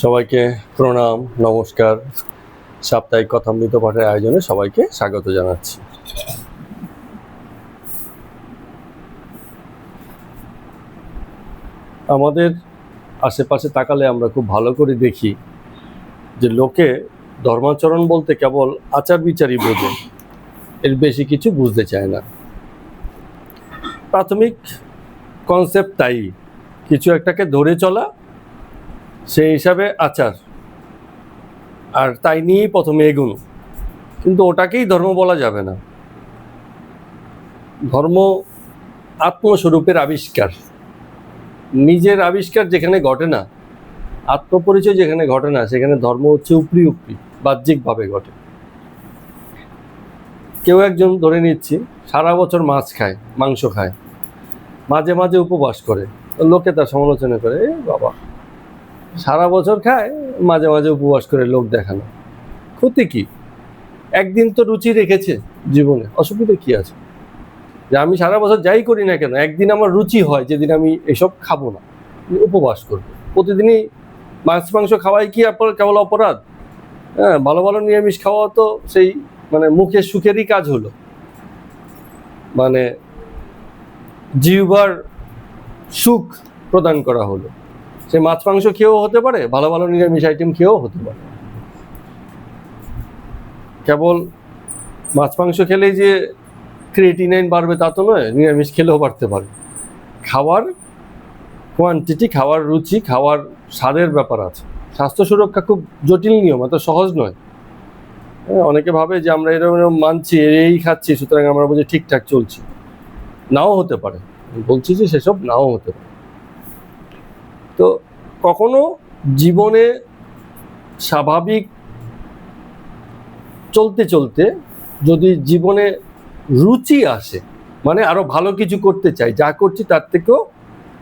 সবাইকে প্রণাম, নমস্কার। সাপ্তাহিক কথামৃত পাঠের আয়োজনে সবাইকে স্বাগত জানাচ্ছি। আমাদের আশেপাশে তাকালে আমরা খুব ভালো করে দেখি যে লোকে ধর্মাচরণ বলতে কেবল আচার বিচারই বোঝে, এর বেশি কিছু বুঝতে চায় না। প্রাথমিক কনসেপ্ট তাই, কিছু একটাকে ধরে চলা, সেই হিসাবে আচার, আর তাই নিয়েই প্রথমে এগোনো। কিন্তু ওটাকেই ধর্ম বলা যাবে না। ধর্ম আত্মস্বরূপের আবিষ্কার, নিজের আবিষ্কার যেখানে ঘটে না, আত্মপরিচয় যেখানে ঘটে না, সেখানে ধর্ম হচ্ছে উপরি উপরি, বাহ্যিকভাবে ঘটে। কেউ একজন ধরে নিচ্ছি সারা বছর মাছ খায়, মাংস খায়, মাঝে মাঝে উপবাস করে, লোকে তার সমালোচনা করে, বাবা সারা বছর খায়, মাঝে মাঝে উপবাস করে লোক দেখানো, ক্ষতি কি? একদিন তো রুচি রেখেছে জীবনে, অসুবিধা কি আছে? যে আমি সারা বছর যাই করি না কেন, একদিন আমার রুচি হয় যেদিন আমি এসব খাবো না, উপবাস করবো। প্রতিদিনই মাছ মাংস খাওয়াই কি কেবল অপরাধ? হ্যাঁ, ভালো ভালো নিরামিষ খাওয়া তো সেই মুখের সুখেরই কাজ হলো, জিহ্বার সুখ প্রদান করা হলো। সে মাছ মাংস খেয়েও হতে পারে, ভালো ভালো নিরামিষ আইটেম খেয়েও হতে পারে। কেবল মাছ মাংস খেলেই যে ক্রিয়েটিনাইন বাড়বে তা তো নয়, নিরামিষ খেলেও বাড়তে পারে। খাওয়ার কোয়ান্টিটি, খাওয়ার রুচি, খাওয়ার স্বাদের ব্যাপার আছে। স্বাস্থ্য সুরক্ষা খুব জটিল নিয়ম, এত সহজ নয়। অনেকে ভাবে যে আমরা এরকম মানছি, এই খাচ্ছি, সুতরাং আমরা বুঝি ঠিকঠাক চলছি। নাও হতে পারে, বলছি যে সেসব নাও হতে পারে। তো কখনো জীবনে স্বাভাবিক চলতে চলতে যদি জীবনে রুচি আসে, আরো ভালো কিছু করতে চাই, যা করছি তার থেকেও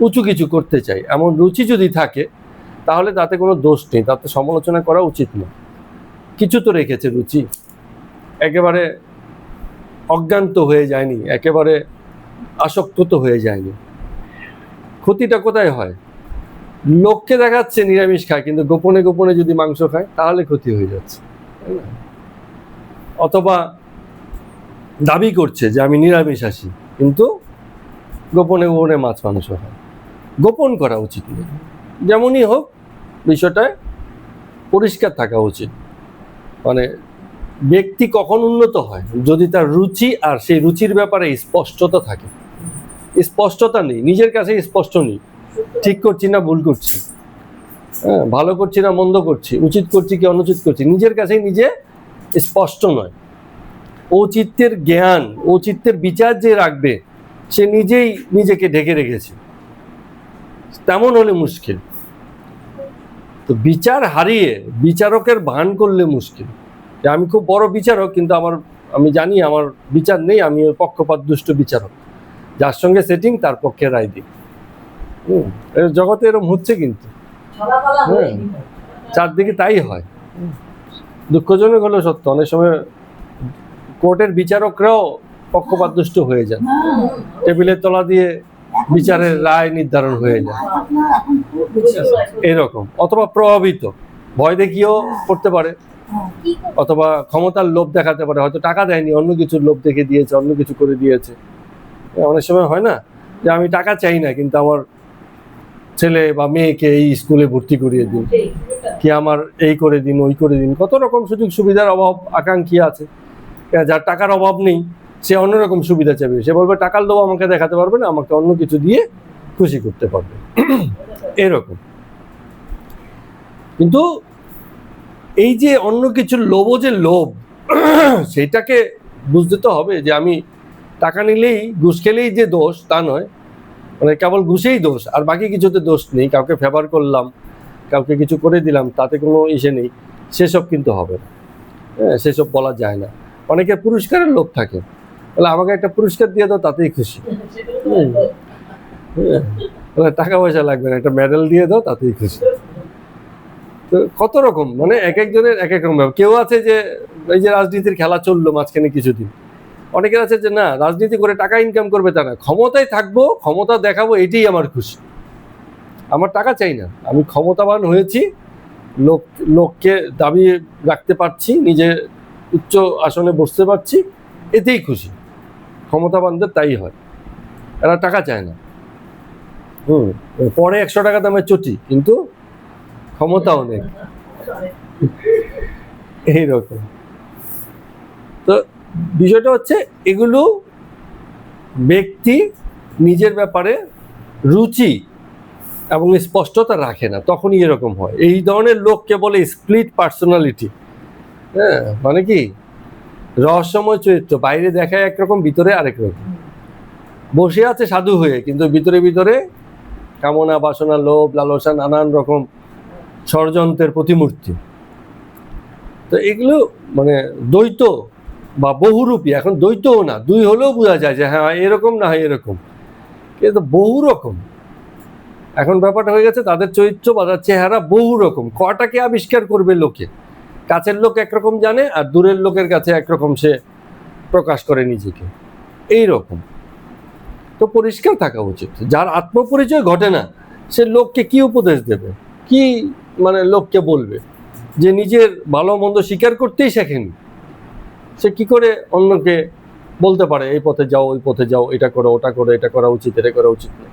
উঁচু কিছু করতে চাই, এমন রুচি যদি থাকে, তাহলে তাতে কোনো দোষ নেই, তাতে সমালোচনা করা উচিত নয়। কিছু তো রেখেছে রুচি, একেবারে অজ্ঞান তো হয়ে যায়নি, একেবারে আসক্ত তো হয়ে যায়নি। ক্ষতিটা কোথায় হয়? লোককে দেখাচ্ছে নিরামিষ খায়, কিন্তু গোপনে গোপনে যদি মাংস খায়, তাহলে ক্ষতি হয়ে যাচ্ছে। অথবা দাবি করছে যে আমি নিরামিষাশী, কিন্তু গোপনে গোপনে মাছ মাংস খায়। গোপন করা উচিত নয়। যেমনই হোক, বিষয়টায় পরিষ্কার থাকা উচিত। ব্যক্তি কখন উন্নত হয়? যদি তার রুচি আর সেই রুচির ব্যাপারে স্পষ্টতা থাকে। স্পষ্টতা নেই, নিজের কাছে স্পষ্ট নেই, ঠিক করছি না ভুল করছি, হ্যাঁ, ভালো করছি না মন্দ করছি, উচিত করছি কি অনুচিত করছি, নিজের কাছেই নিজে স্পষ্ট নয়। ঔচিত্যের জ্ঞান, ঔচিত্যের বিচার যে রাখবে, সে নিজেই নিজেকে ঢেকে রেখেছে, তেমন হলে মুশকিল। তো বিচার হারিয়ে বিচারকের ভান করলে মুশকিল। যে আমি খুব বড় বিচারক, কিন্তু আমি জানি আমার বিচার নেই, আমি পক্ষপাত দুষ্ট বিচারক, যার সঙ্গে সেটিং তার পক্ষে রায় দিই। জগতে এরকম হচ্ছে, কিন্তু চারদিকে তাই হয়। দুঃখজনক হলেও সত্য, অনেক সময় কোর্টের বিচারকরাও পক্ষপাত দুষ্ট হয়ে যান, টেবিলের তলা দিয়ে বিচারের রায় নির্ধারণ হয়ে যায় এরকম। অথবা প্রভাবিত, ভয় দেখিয়েও করতে পারে, অথবা ক্ষমতার লোভ দেখাতে পারে। হয়তো টাকা দেয়নি, অন্য কিছুর লোভ দেখে দিয়েছে, অন্য কিছু করে দিয়েছে। অনেক সময় হয় না যে আমি টাকা চাই না, কিন্তু আমার ছেলে বা মেয়েকে এই স্কুলে ভর্তি করিয়ে দিন, কি আমার এই করে দিন, ওই করে দিন। কত রকম সুযোগ সুবিধার অভাব আকাঙ্ক্ষী আছে। যার টাকার অভাব নেই, সে অন্যরকম সুবিধা চাইবে। সে বলবে টাকার লোভ আমাকে দেখাতে পারবে না, আমাকে অন্য কিছু দিয়ে খুশি করতে পারবে, এরকম। কিন্তু এই যে অন্য কিছুর লোভ, যে লোভ, সেটাকে বুঝতে তো হবে যে আমি টাকা নিলেই, ঘুষ খেলেই যে দোষ তা নয়। কেবল ঘুষেই দোষ, আর বাকি কিছুতে দোষ নেই। কাউকে ফেভার করলাম, কাউকে কিছু করে দিলাম, তাতে কোনো ইসে নেই, সেসব কিন্তু হবে না। হ্যাঁ, সেসব বলা যায় না। অনেকের পুরস্কারের লোভ থাকে, বলে আমাকে একটা পুরস্কার দিয়ে দাও, তাতেই খুশি। টাকা পয়সা লাগবে না, একটা মেডেল দিয়ে দাও, তাতেই খুশি। তো কত রকম, এক একজনের এক এক রকম। কেউ আছে যে এই যে রাজনীতির খেলা চললো মাঝখানে কিছুদিন, অনেকের আছে যে না, রাজনীতি করে টাকা ইনকাম করবে তা না, ক্ষমতায় থাকবো, ক্ষমতা দেখাবো, এটাই আমার খুশি। আমার টাকা চাই না, আমি ক্ষমতাবান হয়েছি, লোককে দাবি রাখতে পারছি, নিজে উচ্চ আসনে বসতে পারছি, এতেই খুশি। ক্ষমতাবানদের তাই হয়, এরা টাকা চায় না। পরে 100 টাকা দামের চটি, কিন্তু ক্ষমতাও নেই, এইরকম। তো বিষয়টা হচ্ছে এগুলো ব্যক্তি নিজের ব্যাপারে রুচি এবং স্পষ্টতা রাখে না, তখনই এরকম হয়। এই ধরনের লোককে বলে স্প্লিট পার্সোনালিটি। হ্যাঁ, মানে কি রহস্যময় চরিত্র, বাইরে দেখায় একরকম, ভিতরে আরেক রকম। বসে আছে সাধু হয়ে, কিন্তু ভিতরে ভিতরে কামনা বাসনা লোভ লালসা নানান রকম ষড়যন্ত্রের প্রতিমূর্তি। তো এগুলো মানে দ্বৈত বা বহুরূপী। এখন দ্বৈতও না, দুই হলেও বোঝা যায় যে হ্যাঁ এরকম না হয় এরকম, কিন্তু বহু রকম। এখন ব্যাপারটা হয়ে গেছে তাদের চরিত্র বা তার চেহারা বহু রকম। কটাকে আবিষ্কার করবে লোকে? কাছের লোক একরকম জানে, আর দূরের লোকের কাছে একরকম সে প্রকাশ করে নিজেকে, এই রকম। তো পরিষ্কার থাকা উচিত। যার আত্মপরিচয় ঘটে না, সে লোককে কি উপদেশ দেবে, কি মানে লোককে বলবে? যে নিজের ভালো মন্দ স্বীকার করতেই শেখেনি, সে কি করে অন্যকে বলতে পারে এই পথে যাও ওই পথে যাও, এটা করো ওটা করো, এটা করা উচিত এটা করা উচিত না?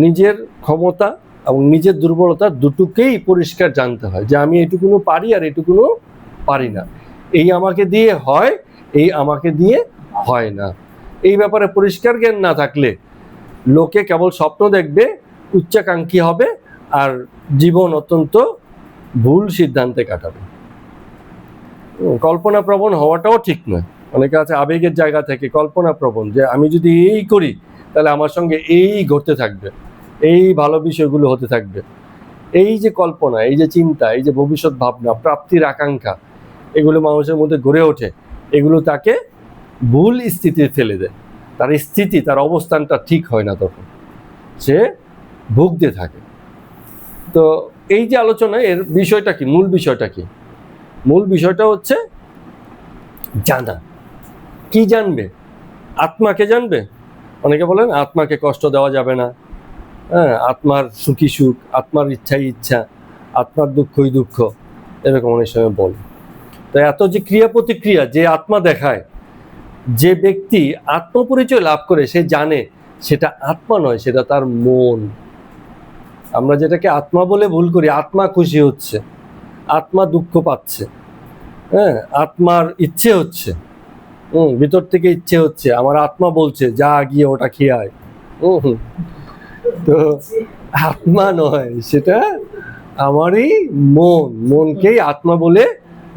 নিজের ক্ষমতা এবং নিজের দুর্বলতা দুটোকেই পরিষ্কার জানতে হয়, যে আমি এটুকুনো পারি আর এটুকুনো পারি না, এই আমাকে দিয়ে হয়, এই আমাকে দিয়ে হয় না। এই ব্যাপারে পরিষ্কার জ্ঞান না থাকলে লোকে কেবল স্বপ্ন দেখবে, উচ্চাকাঙ্ক্ষী হবে, আর জীবন অত্যন্ত ভুল সিদ্ধান্তে কাটাবে। কল্পনা প্রবণ হওয়াটাও ঠিক নয়। অনেকে আছে আবেগের জায়গা থেকে কল্পনা প্রবণ, যে আমি যদি এই করি তাহলে আমার সঙ্গে এই ঘটতে থাকবে, এই ভালো বিষয়গুলো হতে থাকবে। এই যে কল্পনা, এই যে চিন্তা, এই যে ভবিষ্যৎ ভাবনা, প্রাপ্তির আকাঙ্ক্ষা, এগুলো মানুষের মধ্যে গড়ে ওঠে, এগুলো তাকে ভুল স্থিতিতে ফেলে দেয়। তার স্থিতি, তার অবস্থানটা ঠিক হয় না, তখন সে ভুগতে থাকে। তো এই যে আলোচনা, এর বিষয়টা কি, মূল বিষয়টা কি? মূল বিষয়টা হচ্ছে জানা। কি জানবে? আত্মাকে জানবে। অনেকে বলেন আত্মাকে কষ্ট দেওয়া যাবে না, হ্যাঁ, আত্মার সুখী সুখ, আত্মার ইচ্ছাই ইচ্ছা, আত্মার দুঃখই দুঃখ, এরকম অনেক সময় বলে। তো এত যে ক্রিয়া প্রতিক্রিয়া যে আত্মা দেখায়, যে ব্যক্তি আত্মপরিচয় লাভ করে সে জানে সেটা আত্মা নয়, সেটা তার মন। আমরা যেটাকে আত্মা বলে ভুল করি, আত্মা খুশি হচ্ছে, আত্মা দুঃখ পাচ্ছে, হ্যাঁ, আত্মার ইচ্ছে হচ্ছে, ভিতর থেকে ইচ্ছে হচ্ছে, আমার আত্মা বলছে যা গিয়ে ওটা খেয়ে আয়। তো আত্মা নয়, সেটা আমারই মন। মনকেই আত্মা বলে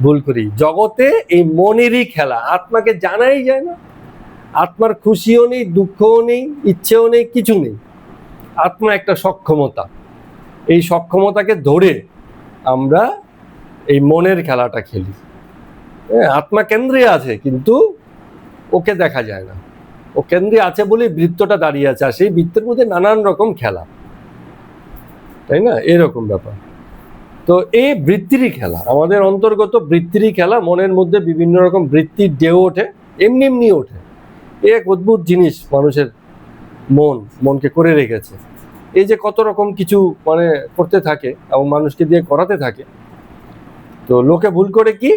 ভুল করি। জগতে এই মনেরই খেলা, আত্মাকে জানাই যায় না। আত্মার খুশিও নেই, দুঃখও নেই, ইচ্ছেও নেই, কিছু নেই। আত্মা একটা সক্ষমতা, এই সক্ষমতাকে ধরে আমরা এই মনের খেলাটা খেলি। আত্মা কেন্দ্রে আছে, কিন্তু ওকে দেখা যায় না। ও কেন্দ্রে আছে বলে বৃত্তটা দাঁড়িয়ে আছে, আর সেই বৃত্তের মধ্যে নানান রকম খেলা, তাই না? এরকম ব্যাপার। তো এই বৃত্তিরই খেলা, আমাদের অন্তর্গত বৃত্তিরই খেলা। মনের মধ্যে বিভিন্ন রকম বৃত্তির ঢেউ ওঠে, এমনি এমনি ওঠে। এক অদ্ভুত জিনিস মানুষের মনকে করে রেখেছে। এই যে কত রকম কিছু মানে করতে থাকে এবং মানুষকে দিয়ে করাতে থাকে। তো লোকে ভুল করে কি,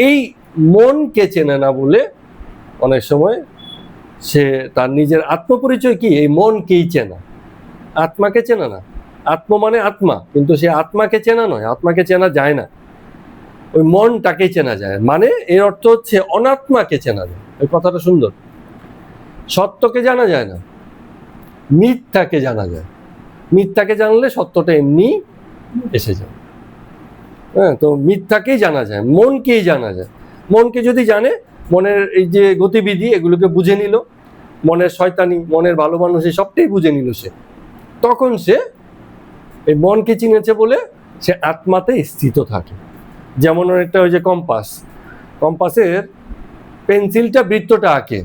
এই মনকে চেনে না বলে অনেক সময় সে তার নিজের আত্মপরিচয় কি, এই মনকেই চেনা, আত্মাকে চেনা না। আত্মা মানে আত্মা, কিন্তু সে আত্মাকে চেনা নয়, আত্মাকে চেনা যায় না, ওই মনটাকে চেনা যায়। মানে এর অর্থ হচ্ছে অনাত্মাকে চেনা যায়। এই কথাটা সুন্দর। সত্যকে জানা যায় না, মিথ্যাকে জানা যায়। মিথ্যাকে জানলে সত্যটা এমনি এসে যায়। হ্যাঁ, তো মিথ্যাকেই জানা যায়, মনকেই জানা যায়। মনকে যদি জানে, মনের এই যে গতিবিধি এগুলোকে বুঝে নিল, মনের শয়তানি, মনের ভালো মানুষ, সবটাই বুঝে নিল সে, তখন সে এই মনকে চিনেছে বলে সে আত্মাতে স্থিত থাকে। যেমন একটা ওই যে কম্পাসের পেন্সিলটা বৃত্তটা আঁকে,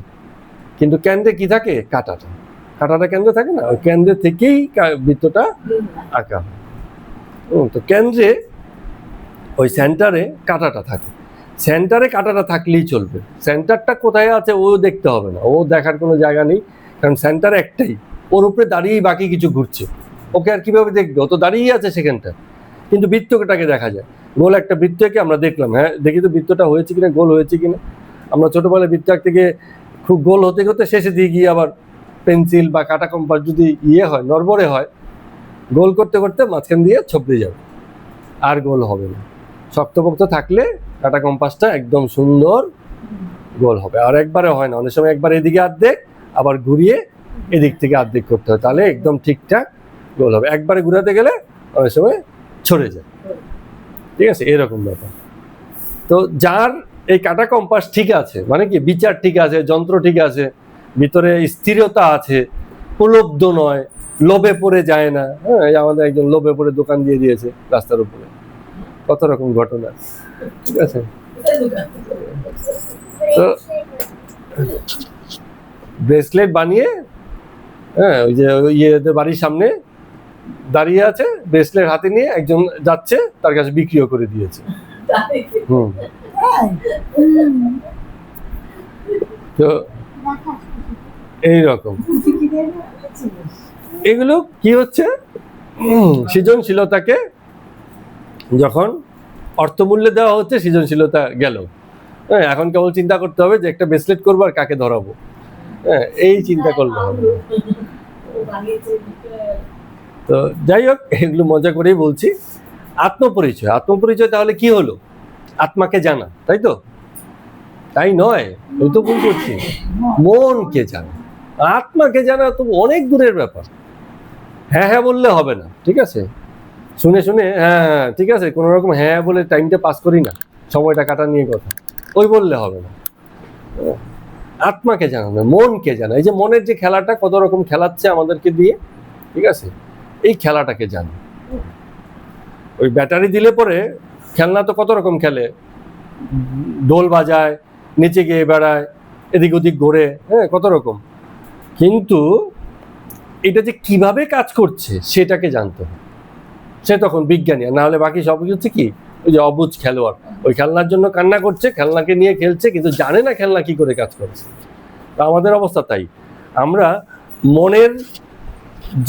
কিন্তু কেন্দ্রে কি থাকে, কাঁটাটা কেন্দ্রে থাকে না, ওই কেন্দ্রে থেকেই বৃত্তটা আঁকা হয়। তো কেন্দ্রে ওই সেন্টারে কাঁটাটা থাকে, সেন্টারে কাঁটাটা থাকলেই চলবে। সেন্টারটা কোথায় আছে ও দেখতে হবে না, ও দেখার কোনো জায়গা নেই, কারণ সেন্টার একটাই, ওর উপরে দাঁড়িয়েই বাকি কিছু ঘুরছে। ওকে আর কিভাবে দেখবে, ও তো দাঁড়িয়েই আছে সেখানটা। কিন্তু বৃত্তটাকে দেখা যায়। গোল একটা বৃত্তকে আমরা দেখলাম, হ্যাঁ দেখি তো বৃত্তটা হয়েছে কিনা, গোল হয়েছে কিনা। আমরা ছোটবেলায় বৃত্ত থেকে খুব গোল হতে হতে শেষে দিয়ে গিয়ে আবার পেন্সিল বা কাঁটা কম্পাস যদি হয়, নড়বড়ে হয়, গোল করতে করতে মাঝখান দিয়ে ছপড়ে যাবে, আর গোল হবে না। শক্তপোক্ত থাকলে কাঁটা কম্পাসটা একদম সুন্দর গোল হবে। আর একবারে হয় না, অনেক সময় একবার এদিকে অর্ধেক, আবার ঘুরিয়ে এদিক থেকে অর্ধেক করতে হয়, তাহলে একদম ঠিকঠাক গোল হবে। একবারে ঘুরাতে গেলে অনেক সময় ছড়ে যায়, ঠিক আছে, এরকম ব্যাপার। তো যার এই কাঁটা কম্পাস ঠিক আছে, মানে কি বিচার ঠিক আছে, যন্ত্র ঠিক আছে, ভিতরে স্থিরতা আছে, প্রলব্ধ নয়, লোভে পড়ে যায় না। হ্যাঁ, আমাদের একজন লোভে পড়ে দোকান দিয়ে দিয়েছে রাস্তার উপরে, কত রকম ঘটনা, ঠিক আছে। তো ব্রেসলেট বানিয়ে, হ্যাঁ, ওই যে ইয়েদের বাড়ির সামনে দাঁড়িয়ে আছে, ব্রেসলেট হাতে নিয়ে একজন যাচ্ছে, তার কাছে বিক্রিও করে দিয়েছে। তো এইরকম এগুলো কি হচ্ছে, সৃজনশীলতাকে যখন অর্থমূল্যে দেওয়া হচ্ছে, সৃজনশীলতা গেল। হ্যাঁ, এখন কেবল চিন্তা করতে হবে যে একটা ব্রেসলেট করবো আর কাকে ধরাবো, হ্যাঁ, এই চিন্তা করলে হবে। তো যাই হোক, এগুলো মজা করেই বলছি। আত্মপরিচয়, আত্মপরিচয় তাহলে কি হলো? আত্মাকে জানা, তাই তো? তাই নয়, ওই তো ভুল করছি, মনকে জানা। আত্মাকে জানা তো অনেক দূরের ব্যাপার। হ্যাঁ হ্যাঁ বললে হবে না, ঠিক আছে, শুনে শুনে হ্যাঁ হ্যাঁ ঠিক আছে কোনো রকম হ্যাঁ বলে টাইমটা পাস করি না, সময়টা কাটা নিয়ে কথা, ওই বললে হবে না। আত্মাকে জানা না, মনকে জানা। এই যে মনের যে খেলাটা কত রকম খেলাচ্ছে আমাদেরকে দিয়ে, ঠিক আছে, এই খেলাটাকে জানা। ওই ব্যাটারি দিলে পরে খেলনা তো কত রকম খেলে, ঢোল বাজায়, নিচে গিয়ে বেড়ায়, এদিক ওদিক ঘোরে, হ্যাঁ কত রকম। কিন্তু এটা যে কিভাবে কাজ করছে সেটাকে জানতে হবে, সে তখন বিজ্ঞানী। না হলে বাকি সব হচ্ছে কি, ওই যে অবুঝ খেলোয়াড়, ওই খেলনার জন্য কান্না করছে, খেলনাকে নিয়ে খেলছে, কিন্তু জানে না খেলনা কি করে কাজ করছে। তা আমাদের অবস্থা তাই, আমরা মনের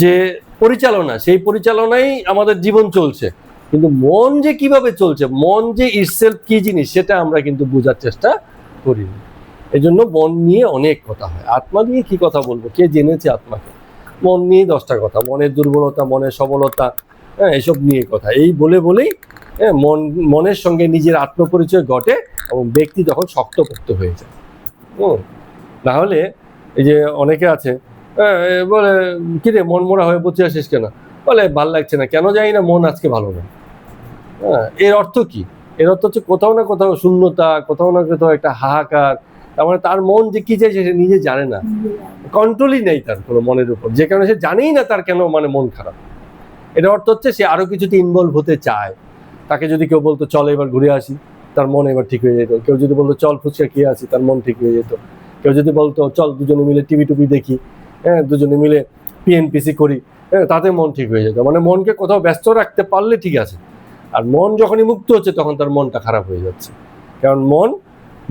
যে পরিচালনা, সেই পরিচালনাই আমাদের জীবন চলছে, কিন্তু মন যে কিভাবে চলছে, মন যে ইটসেলফ কি জিনিস, সেটা আমরা কিন্তু বোঝার চেষ্টা করি না। এই জন্য মন নিয়ে অনেক কথা হয়। আত্মা নিয়ে কি কথা বলবো, কে জেনেছে আত্মাকে? মন নিয়ে 10টা কথা, মনের দুর্বলতা, মনের সবলতা, হ্যাঁ এসব নিয়ে কথা। এই বলেই মনের সঙ্গে নিজের আত্মপরিচয় ঘটে এবং ব্যক্তি তখন শক্তপোক্ত হয়ে যায়। নাহলে এই যে অনেকে আছে বলে, কিরে মন মরা হয়ে বসে আসিস কেন? বলে ভাল লাগছে না, কেন জানি না, মন আজকে ভালো না। হ্যাঁ, এর অর্থ কি? এর অর্থ হচ্ছে কোথাও না কোথাও শূন্যতা, কোথাও না কোথাও একটা হাহাকার। তার মানে তার মন যে কি চাইছে সে নিজে জানে না, কন্ট্রোলই নেই তার কোনো মনের উপর, যে কারণে সে জানেই না তার কেন মানে মন খারাপ। এটা অর্থ হচ্ছে সে আরো কিছুতে ইনভলভ হতে চায়। তাকে যদি কেউ বলতো চল এবার ঘুরে আসি, তার মন এবার ঠিক হয়ে যেত। কেউ যদি বলতো চল ফুচকা খেয়ে আসি, তার মন ঠিক হয়ে যেত। কেউ যদি বলতো চল দুজনে মিলে টিভি টুভি দেখি, হ্যাঁ দুজনে মিলে পিএনপিসি করি, হ্যাঁ তাতে মন ঠিক হয়ে যেত। মানে মনকে কোথাও ব্যস্ত রাখতে পারলে ঠিক আছে। আর মন যখনই মুক্ত হচ্ছে তখন তার মনটা খারাপ হয়ে যাচ্ছে, কারণ মন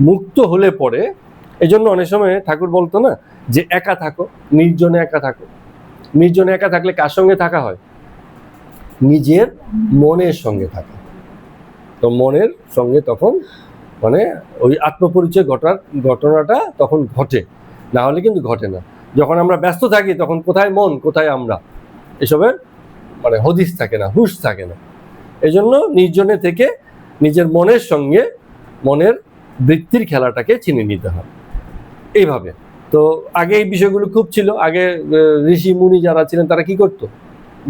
মুক্ত হলে পরে, এই জন্য অনেক সময় ঠাকুর বলতো না যে একা থাকো, নির্জনে একা থাকো। নির্জনে একা থাকলে কার সঙ্গে থাকা হয়? নিজের মনের সঙ্গে থাকা। তো মনের সঙ্গে তখন মানে ওই আত্মপরিচয় ঘটনাটা তখন ঘটে, না হলে কিন্তু ঘটে না। যখন আমরা ব্যস্ত থাকি তখন কোথায় মন কোথায় আমরা, এসবের মানে হদিস থাকে না, হুঁশ থাকে না। এই জন্য নির্জনে থেকে নিজের মনের সঙ্গে মনের বৃত্তির খেলাটাকে চিনে নিতে হয় এইভাবে। তো আগে এই বিষয়গুলো খুব ছিল। আগে ঋষি মুনি যারা ছিলেন তারা কি করতো?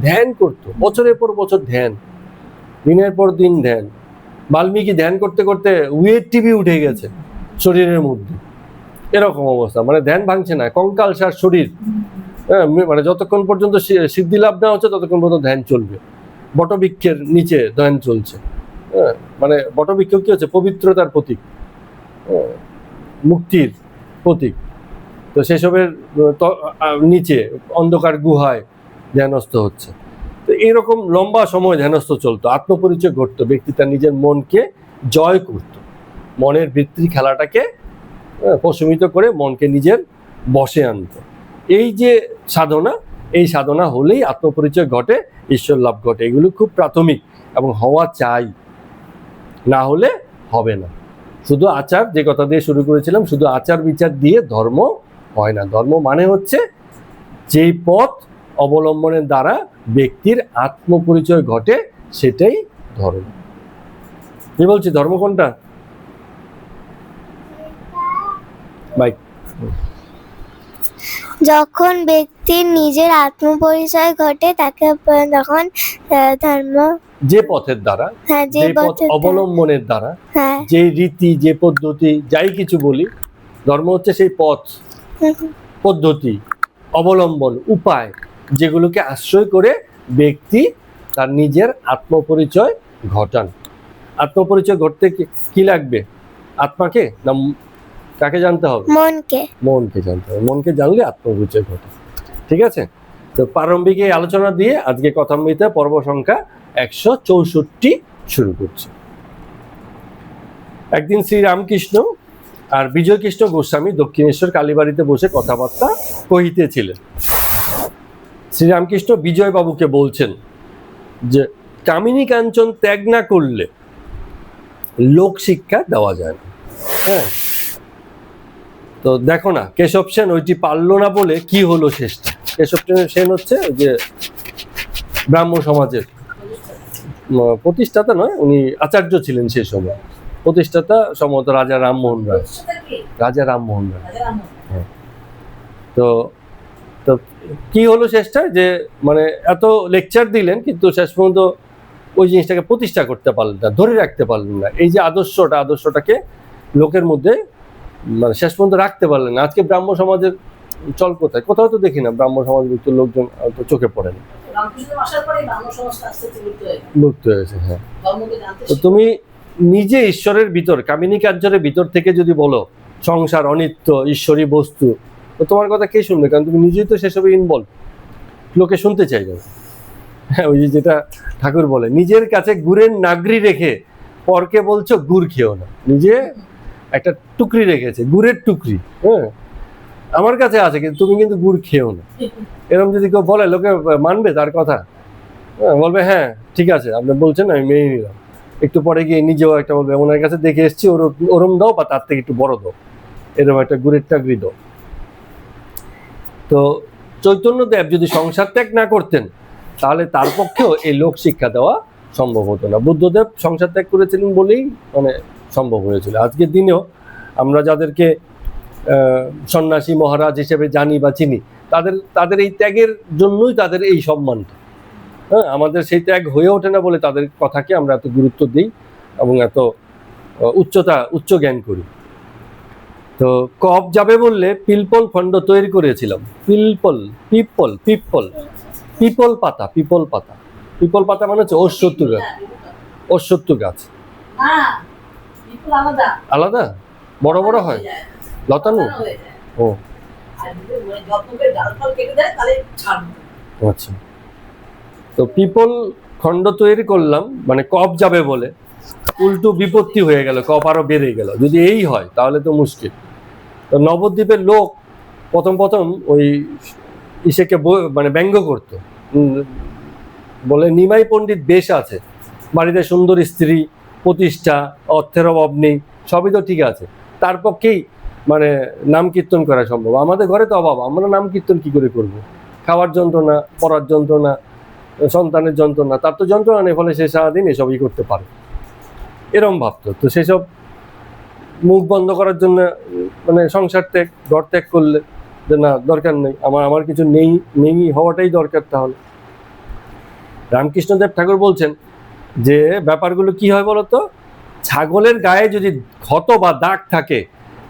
ধ্যান করতো, বছরের পর বছর ধ্যান, দিনের পর দিন ধ্যান। বাল্মীকি ধ্যান করতে করতে ওয়েট টিভি উঠে গেছে শরীরের মধ্যে, এরকম অবস্থা। মানে ধ্যান ভাঙছে না, কঙ্কালসার শরীর। হ্যাঁ, মানে যতক্ষণ পর্যন্ত সিদ্ধি লাভ না হচ্ছে ততক্ষণ পর্যন্ত ধ্যান চলবে। বটবৃক্ষের নিচে ধ্যান চলছে। হ্যাঁ, মানে বটবৃক্ষ কি হচ্ছে? পবিত্রতার প্রতীক, মুক্তির প্রতীক। তো সেসবের নিচে অন্ধকার গুহায় ধ্যানস্থ হচ্ছে। তো এইরকম লম্বা সময় ধ্যানস্থ চলতো, আত্মপরিচয় ঘটতো, ব্যক্তি তার নিজের মনকে জয় করত, মনের বৃত্তির খেলাটাকে প্রশমিত করে মনকে নিজের বশে আনত। এই যে সাধনা, এই সাধনা হলেই আত্মপরিচয় ঘটে, ঈশ্বর লাভ ঘটে। এগুলো খুব প্রাথমিক এবং হওয়া চাই, না হলে হবে না। শুধু আচার, যে কথা দিয়ে শুরু করেছিলাম, শুধু আচার বিচার দিয়ে ধর্ম হয় না। ধর্ম মানে হচ্ছে যেই পথ অবলম্বনের দ্বারা ব্যক্তির আত্মপরিচয় ঘটে, সেটাই ধর্ম। কি বলছি, ধর্ম কোনটা? ভাই, যখন ব্যক্তির নিজের আত্মপরিচয় ঘটে তাকে তখন ধর্ম, যে পথের দ্বারা, হ্যাঁ, যে পথ অবলম্বনের দ্বারা, হ্যাঁ, যে রীতি, যে পদ্ধতি, যাই কিছু বলি, ধর্ম হচ্ছে সেই পথ, পদ্ধতি, অবলম্বন, উপায়, যেগুলোকে আশ্রয় করে ব্যক্তি তার নিজের আত্মপরিচয় ঘটান। আত্মপরিচয় ঘটতে কি লাগবে? আত্মাকে না কাকে জানতে হবে? মনকে। মনকে জানতে হবে। মনকে জানলে আত্মপরিচয় ঘটে। ঠিক আছে? তো প্রারম্ভিক এই আলোচনা দিয়ে আজকে কথামৃতে পর্ব সংখ্যা 164 শুরু করছি। একদিন শ্রীরামকৃষ্ণ আর বিজয়কৃষ্ণ গোস্বামী দক্ষিণেশ্বর কালীবাড়িতে বসে কথাবার্তা কহিতেছিলেন। শ্রীরামকৃষ্ণ বিজয়বাবুকে বলছেন যে কামিনী কাঞ্চন ত্যাগ না করলে লোক শিক্ষা দেওয়া যায় না। হ্যাঁ, তো দেখো না, কেশব সেন ওইটি পারলো না বলে কি হলো শেষটা? কেশব সেন হচ্ছে যে ব্রাহ্ম সমাজের প্রতিষ্ঠাতা নয়, উনি আচার্য ছিলেন সেই সময়। প্রতিষ্ঠাতা সম্ভবত রাজা রামমোহন রায়। রাজা রামমোহন রায়। হ্যাঁ। তো তো কি হলো শেষটা? যে মানে এত লেকচার দিলেন, কিন্তু শেষ পর্যন্ত ওই জিনিসটাকে প্রতিষ্ঠা করতে পারলেন না, ধরে রাখতে পারলেন না। এই যে আদর্শটাকে লোকের মধ্যে মানে শেষ পর্যন্ত রাখতে পারলেন না। আজকে ব্রাহ্ম সমাজের চল কোথায়? কোথাও তো দেখি না ব্রাহ্ম সমাজের লোকজন চোখে পড়ে না, লুপ্ত হয়েছে। হ্যাঁ, তো তুমি নিজে ঈশ্বরের ভিতর, কামিনী কার্যের ভিতর থেকে যদি বলো সংসার অনিত্য, ঈশ্বরী বস্তু, তো তোমার কথা কে শুনবে? কারণ তুমি নিজেই তো সেসবে ইনভলভ, লোকে শুনতে চাইবে না। হ্যাঁ, ওই যেটা ঠাকুর বলে, নিজের কাছে গুড়ের নাগরি রেখে পরকে বলছো গুড় খেও না। নিজে একটা টুকরি রেখেছে, গুড়ের টুকরি, হ্যাঁ, আমার কাছে আছে, কিন্তু তুমি কিন্তু গুড় খেও না। এরকম যদি কেউ বলে, লোকে মানবে তার কথা? বলবে হ্যাঁ ঠিক আছে, আপনি বলছেন, আমি মেনে নিলাম। একটু পরে গিয়ে নিজেও একটা বলবে, ওনার কাছে দেখে এসছি, ওরম দাও বা তার থেকে একটু বড় দাও, এরকম একটা গুড়ের টাকরি দাও। তো চৈতন্যদেব যদি সংসার ত্যাগ না করতেন, তাহলে তার পক্ষেও এই লোক শিক্ষা দেওয়া সম্ভব হতো না। বুদ্ধদেব সংসার ত্যাগ করেছিলেন বলেই মানে সম্ভব হয়েছিল। আজকের দিনেও আমরা যাদেরকে সন্ন্যাসী মহারাজ হিসেবে জানি বা চিনি, তাদের এই ত্যাগের জন্যই তাদের এই সম্মানটা। হ্যাঁ, আমাদের সেই ত্যাগ হয়ে ওঠে না বলে তাদের কথাকে আমরা এত গুরুত্ব দিই এবং এত উচ্চ জ্ঞান করি। তো কপ যাবে বললে পিপল খণ্ড তৈরি করেছিলাম। পিপল পাতা মানে হচ্ছে অশ্বত্থ গাছ। অশ্বত্থ গাছ আলাদা, বড় বড় হয়, লতানো। ও আচ্ছা, তো পিপল খণ্ড তৈরি করলাম মানে কপ যাবে বলে, উল্টো বিপত্তি হয়ে গেল, কপ আরো বেড়ে গেল। যদি এই হয় তাহলে তো মুশকিল। তো নবদ্বীপের লোক প্রথম ওই ইসেকে মানে ব্যঙ্গ করতো, বলে নিমাই পণ্ডিত বেশ আছে, বাড়িতে সুন্দর স্ত্রী, প্রতিষ্ঠা, অর্থের অভাব নেই, সবই তো ঠিক আছে, তার পক্ষেই মানে নাম কীর্তন করা সম্ভব। আমাদের ঘরে তো অভাব, আমরা নাম কীর্তন কি করে করব? খাওয়ার যন্ত্রণা, পড়ার যন্ত্রণা, সন্তানের যন্ত্রণা, তার তো যন্ত্রণা নেই, ফলে সে সারাদিন এসবই করতে পারে, এরম ভাবতো। তো সেসব মুখ বন্ধ করার জন্য মানে সংসার ত্যাগ, ঘর ত্যাগ করলে যে না দরকার নেই, আমার কিছু নেই হওয়াটাই দরকার। তাহলে রামকৃষ্ণদেব ঠাকুর বলছেন যে ব্যাপারগুলো কি হয় বলতো? ছাগলের গায়ে যদি ক্ষত বা দাগ থাকে,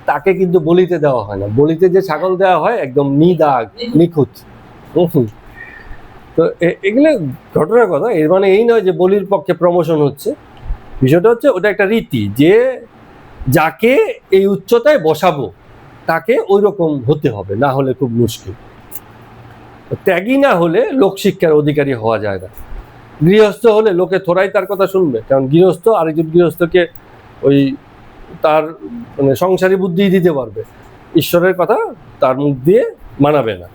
তাকে কিন্তু বলিতে দেওয়া হয় না। বলিতে যে ছাগল দেওয়া হয় একদম নিদাগ, নিখুঁত। তো এগুলো ঘটনার কথা। এর মানে এই নয় যে বলির পক্ষে প্রমোশন হচ্ছে। বিষয়টা হচ্ছে ওটা একটা রীতি, যে যাকে এই উচ্চতায় বসাবো তাকে ওই রকম হতে হবে, না হলে খুব মুশকিল। ত্যাগী না হলে লোকশিক্ষার অধিকারী হওয়া যায় না। গৃহস্থ হলে লোকে থোড়াই তার কথা শুনবে, কারণ গৃহস্থ আরেকজন গৃহস্থকে ওই তার মানে সংসারী বুদ্ধি দিতে পারবে, ঈশ্বরের কথা তার মুখ দিয়ে মানাবে না।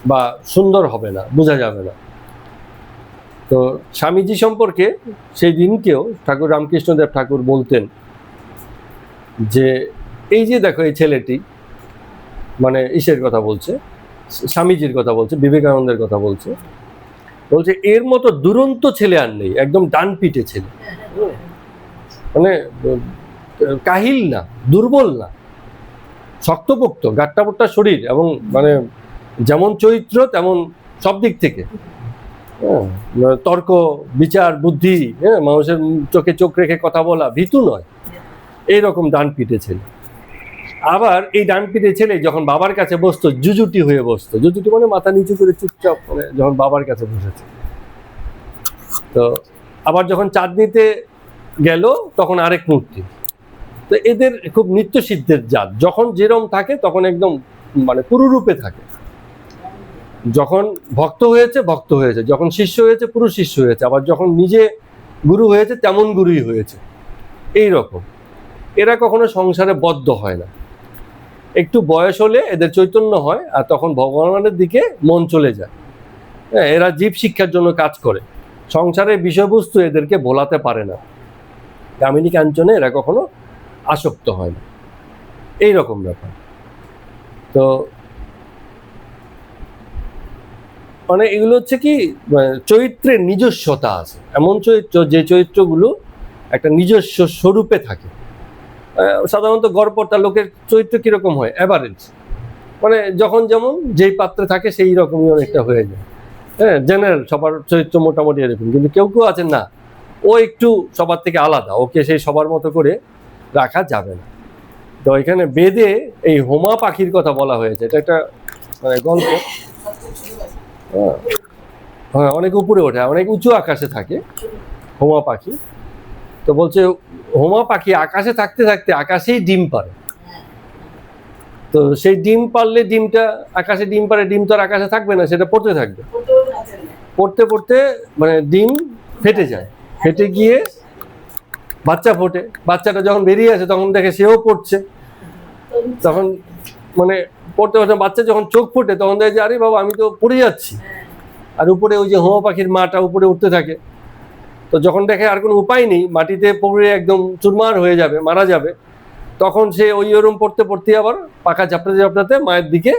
বা সুন্দর হবে না, বোঝা যাবে না। তো স্বামীজি সম্পর্কে সেই দিনকেও ঠাকুর রামকৃষ্ণদেব ঠাকুর বলতেন যে এই যে দেখো এই ছেলেটি, মানে ইসের কথা বলছে, স্বামীজির কথা বলছে, বিবেকানন্দের কথা বলছে, বলছে এর মতো দুরন্ত ছেলে আর নেই, একদম ডান পিটে ছেলে, মানে কাহিল না, দুর্বল না, শক্তপোক্ত, গাট্টাপোট্টা শরীর, এবং মানে যেমন চরিত্র তেমন সব দিক থেকে, হ্যাঁ, তর্ক বিচার বুদ্ধি, হ্যাঁ, মানুষের চোখে চোখ রেখে কথা বলা, ভীতু নয়, এইরকম ডান পিটে ছেলে। আবার এই ডান পিটে ছেলে যখন বাবার কাছে বসতো, জুজুটি হয়ে বসতো, জুজুটি মানে মাথা নিচু করে চুপচাপ, মানে যখন বাবার কাছে বসেছে। তো আবার যখন চাঁদনিতে গেল তখন আরেক মূর্তি। তো এদের খুব নিত্য সিদ্ধের জাত, যখন যেরম থাকে তখন একদম মানে পুরুরূপে থাকে, যখন ভক্ত হয়েছে ভক্ত হয়েছে, যখন শিষ্য হয়েছে পুরো শিষ্য হয়েছে, আবার যখন নিজে গুরু হয়েছে তেমন গুরুই হয়েছে, এই রকম। এরা কখনো সংসারে বদ্ধ হয় না, একটু বয়স হলে এদের চৈতন্য হয় আর তখন ভগবানের দিকে মন চলে যায়। হ্যাঁ, এরা জীব শিক্ষার জন্য কাজ করে, সংসারের বিষয়বস্তু এদেরকে ভোলাতে পারে না, কামিনী কাঞ্চনে এরা কখনো আসক্ত হয় না, এই রকম ব্যাপার। তো মানে এগুলো হচ্ছে কি, চরিত্রের নিজস্বতা আছে, এমন চরিত্র যে চরিত্রগুলো একটা নিজস্ব স্বরূপে থাকে। সাধারণত গড়পড়তা লোকের চরিত্র কিরকম হয়, অ্যাভারেজ, মানে যখন যেমন যেই পাত্রে থাকে সেই রকমই অনেকটা হয়ে যায়। হ্যাঁ, জেনারেল সবার চরিত্র মোটামুটি এরকম, কিন্তু কেউ কেউ আছেন না, ও একটু সবার থেকে আলাদা, ওকে সেই সবার মতো করে রাখা যাবে না। তো এখানে বেদে এই হোমা পাখির কথা বলা হয়েছে, এটা একটা মানে গল্প। হ্যাঁ, অনেক উপরে ওঠে, অনেক উঁচু আকাশে থাকে হোমা পাখি। তো বলছে হোমা পাখি আকাশে থাকতে থাকতে আকাশেই ডিম পারে। তো সেই ডিম পারলে ডিমটা আকাশে ডিম পারে, ডিম তো আর আকাশে থাকবে না, সেটা পড়তে থাকবে, পড়তে পড়তে মানে ডিম ফেটে যায়, ফেটে গিয়ে বাচ্চা ফোটে। বাচ্চাটা যখন বেরিয়ে আসে তখন দেখে সেও পড়ছে, তখন মানে পড়তে পড়তে বাচ্চা যখন চোখ ফোটে তখন দেখে যে আরে বাবা আমি তো পড়ে যাচ্ছি, আর উপরে ওই যে হোমা পাখির মাটা উপরে উঠতে থাকে। তো যখন দেখে আর কোনো উপায় নেই, মাটিতে পড়ে একদম চুরমার হয়ে যাবে, মারা যাবে, তখন সে ওই ওরম পড়তে পড়তে আবার পাখা ঝাপড়াতে ঝাপড়াতে মায়ের দিকে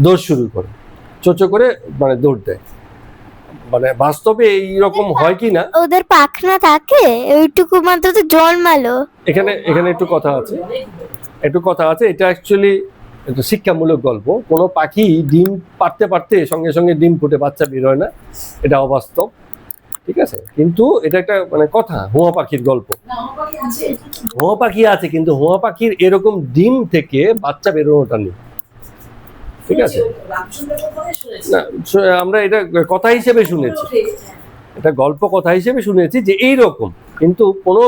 দৌড় শুরু করে, চোচো করে মানে দৌড় দেয়। মানে বাস্তবে এইরকম হয় কি না, ওদের পাখনা থাকে, ওইটুকু মাত্র তো জন্মালো। এখানে এখানে একটু কথা আছে, এটা অ্যাকচুয়ালি একটা শিক্ষামূলক গল্প। কোনো পাখি ডিম পারতে পারতে সঙ্গে সঙ্গে ডিম ফুটে বাচ্চা বের হয় না, এটা অবাস্তব, ঠিক আছে? কিন্তু এটা একটা মানে কথা, হোমা পাখির গল্প। হোমা পাখি আছে, কিন্তু হোমা পাখির এরকম ডিম থেকে বাচ্চা বেরোনোটা নেই, ঠিক আছে? না, আমরা এটা কথা হিসেবে শুনেছি, এটা গল্প কথা হিসেবে শুনেছি যে এইরকম, কিন্তু কোনো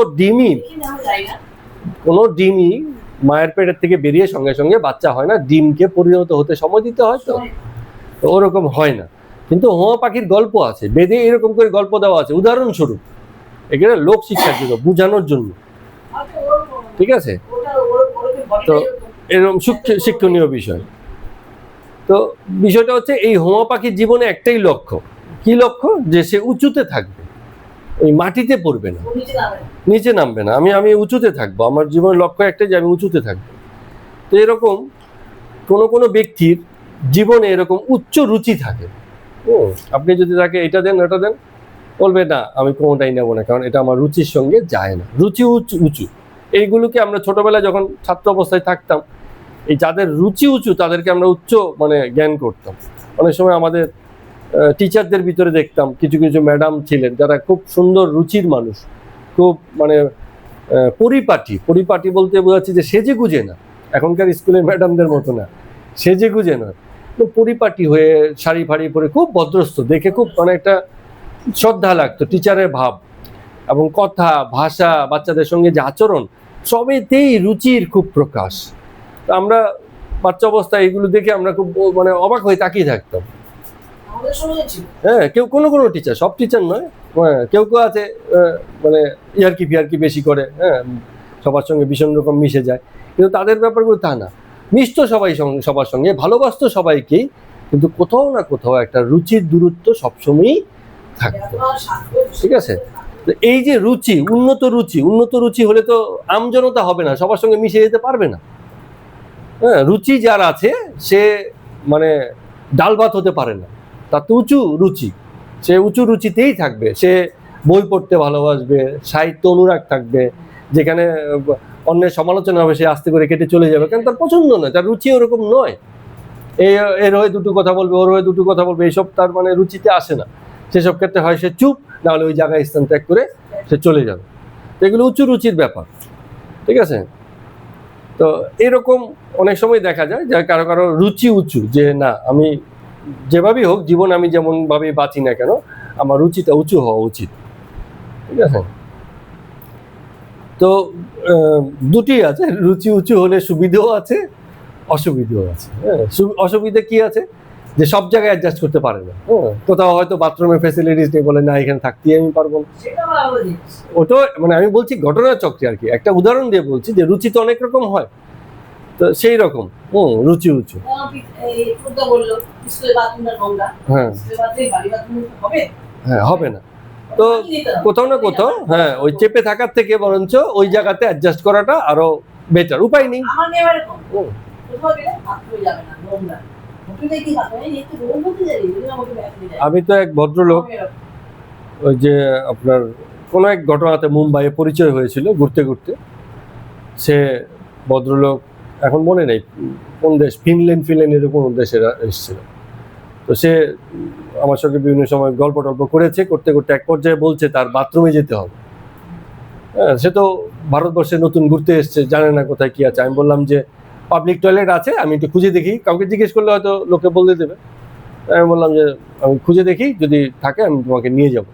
ডিমই মায়ের পেটের থেকে বেরিয়ে সঙ্গে সঙ্গে বাচ্চা হয় না, ডিমকে পরিণত হতে সময় দিতে হয়, তো ওরকম হয় না। কিন্তু হোমা পাখির গল্প আছে, বেদে এরকম করে গল্প দেওয়া আছে উদাহরণস্বরূপ, এখানে লোক শিক্ষার জন্য, বোঝানোর জন্য, ঠিক আছে? তো এরকম শিক্ষণীয় বিষয়। তো বিষয়টা হচ্ছে এই হোমা পাখির জীবনে একটাই লক্ষ্য, কি লক্ষ্য? যে সে উঁচুতে থাকবে, ওই মাটিতে পড়বে না, নিচে নামবে না, আমি উঁচুতে থাকবো, আমার জীবনের লক্ষ্য একটাই যে আমি উঁচুতে থাকবো। তো এরকম কোনো ব্যক্তির জীবনে এরকম উচ্চ রুচি থাকে। আপনি যদি তাকে এটা দেন ওটা দেন, বলবে না আমি কোনোটাই নেবো না, কারণ এটা আমার রুচির সঙ্গে যায় না। রুচি উঁচু এইগুলোকে আমরা ছোটবেলায় যখন ছাত্র অবস্থায় থাকতাম, এই যাদের রুচি উঁচু তাদেরকে আমরা উচ্চ মানে জ্ঞান করতাম। অনেক সময় আমাদের টিচারদের ভিতরে দেখতাম কিছু কিছু ম্যাডাম ছিলেন যারা খুব সুন্দর রুচির মানুষ, খুব মানে পরিপাটি বলতে বোঝাচ্ছি যে সেজে গুজে না, এখনকার স্কুলের ম্যাডামদের মতো না, সেজে গুজে না, পরিপাটি হয়ে শাড়ি ফাড়ি পরে খুব ভদ্রস্থ, দেখে খুব মানে একটা শ্রদ্ধা লাগতো, টিচারের ভাব এবং কথা ভাষা, বাচ্চাদের সঙ্গে যে আচরণ, সবেতেই রুচির খুব প্রকাশ। আমরা বাচ্চা অবস্থায় এগুলো দেখে আমরা খুব মানে অবাক হয়ে তাকিয়ে থাকতাম। হ্যাঁ, কেউ কোনো টিচার, সব টিচার নয়, হ্যাঁ, কেউ আছে মানে ইয়ার্কি বেশি করে, হ্যাঁ, সবার সঙ্গে ভীষণ রকম মিশে যায়, কিন্তু তাদের ব্যাপারগুলো তা না, মিশতো সবার সঙ্গে, ভালোবাসতো সবাইকেই, কিন্তু কোথাও না কোথাও একটা রুচির দূরত্ব সবসময়ই থাকতো, ঠিক আছে? তো এই যে রুচি, উন্নত রুচি হলে তো আমজনতা হবে না, সবার সঙ্গে মিশে যেতে পারবে না। হ্যাঁ, রুচি যার আছে সে মানে ডাল ভাত হতে পারে না, তার তো উঁচু রুচি, সে উঁচু রুচিতেই থাকবে। সে বই পড়তে ভালোবাসবে, সাহিত্য অনুরাগ থাকবে, যেখানে অন্যের সমালোচনা হবে সে আস্তে করে কেটে চলে যাবে, কারণ তার পছন্দ নয়, তার রুচি ওরকম নয়। এর হয়ে দুটো কথা বলবে, ওর হয়ে দুটো কথা বলবে, এইসব তার মানে রুচিতে আসে না। সেসব ক্ষেত্রে হয় সে চুপ, না হলে ওই জায়গায় স্থান ত্যাগ করে সে চলে যাবে। তো এগুলো উঁচু রুচির ব্যাপার, ঠিক আছে? তো এরকম অনেক সময় দেখা যায় যে কারো কারো রুচি উঁচু, যে না আমি যেভাবেই হোক জীবন আমি যেমন ভাবে বাঁচি না কেন আমার রুচিটা উঁচু হওয়া উচিত, ঠিক আছে? তো দুটি আছে, রুচি উঁচু হলে সুবিধেও আছে অসুবিধেও আছে। হ্যাঁ, অসুবিধা কি আছে, যে সব জায়গায় অ্যাডজাস্ট করতে পারে না। হ্যাঁ, কোথাও হয়তো বাথরুমের ফ্যাসিলিটিস নেই, বলে না এখানে থাকতেই আমি পারবো না। ওটা মানে আমি বলছি ঘটনা চক্রে আর কি, একটা উদাহরণ দিয়ে বলছি যে রুচি তো অনেক রকম হয়, তো সেই রকম রুচি উঁচু। হ্যাঁ হ্যাঁ, হবে না। তো কোথাও না কোথাও হ্যাঁ ওই চেপে থাকার থেকে বরঞ্চ ওই জায়গাতে অ্যাডজাস্ট করাটা আরো বেটার, উপায় নেই। আমি তো এক ভদ্রলোক, ওই যে আপনার কোনো এক ঘটনাতে মুম্বাইয়ে পরিচয় হয়েছিল ঘুরতে ঘুরতে। সে ভদ্রলোক এখন মনে নেই কোন দেশ, ফিনল্যান্ড এরকম দেশে এসেছিল। তো সে আমার সঙ্গে বিভিন্ন সময় গল্প টল্প করেছে, করতে করতে এক পর্যায়ে বলছে তার বাথরুমে যেতে হবে। হ্যাঁ, সে তো ভারতবর্ষে নতুন ঘুরতে এসছে, জানে না কোথায় কি আছে। আমি বললাম যে পাবলিক টয়লেট আছে, আমি একটু খুঁজে দেখি, কাউকে জিজ্ঞেস করলে হয়তো লোকে বলে দেবে। আমি বললাম যে আমি খুঁজে দেখি, যদি থাকে আমি তোমাকে নিয়ে যাবো।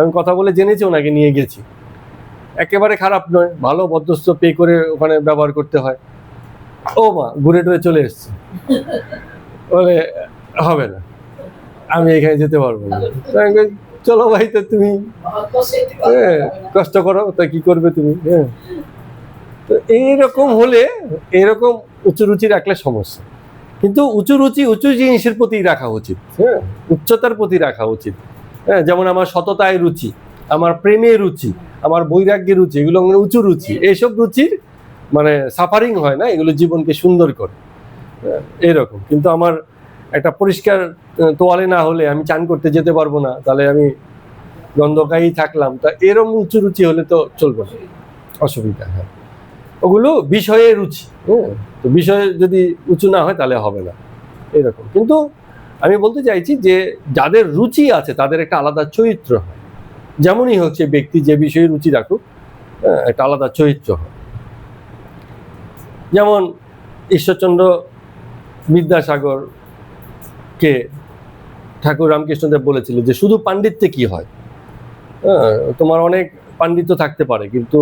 আমি কথা বলে জেনেছি, ওনাকে নিয়ে গেছি। একেবারে খারাপ নয়, ভালো, মধ্যস্থ পে করে ওখানে ব্যবহার করতে হয়। ও মা, ঘুরে টুরে চলে এসছে, বলে হবে না, আমি এখানে যেতে পারবো না। চলো ভাই, তো তুমি কষ্ট করো, তা কি করবে তুমি? হ্যাঁ, তো এইরকম হলে এরকম উচ্চ রুচি রাখলে সমস্যা। কিন্তু উঁচু রুচি উঁচু জিনিসের প্রতি রাখা উচিত, হ্যাঁ, উচ্চতার প্রতি রাখা উচিত। হ্যাঁ, যেমন আমার সততায় রুচি, আমার প্রেমে রুচি, আমার বৈরাগ্যের রুচি, এগুলো উঁচু রুচি। এইসব রুচির মানে সাফারিং হয় না, এগুলো জীবনকে সুন্দর করে, এরকম। কিন্তু আমার একটা পরিষ্কার তোয়ালে না হলে আমি চান করতে যেতে পারবো না, তাহলে আমি গন্ধকাই থাকলাম, তা এরকম উঁচু রুচি হলে তো চলবে না, অসুবিধা। হ্যাঁ, ওগুলো বিষয়ে রুচি। তো বিষয়ে যদি উঁচু না হয় তাহলে হবে না, এরকম। কিন্তু আমি বলতে চাইছি যে যাদের রুচি আছে তাদের একটা আলাদা চরিত্র হয়, যেমনই হোক সে ব্যক্তি যে বিষয়ে রুচি রাখুক, একটা আলাদা চরিত্র হয়। যেমন ঈশ্বরচন্দ্র বিদ্যাসাগরকে ঠাকুর রামকৃষ্ণদেব বলেছিল যে শুধু পাণ্ডিত্যে কি হয়, তোমার অনেক পাণ্ডিত্য থাকতে পারে, কিন্তু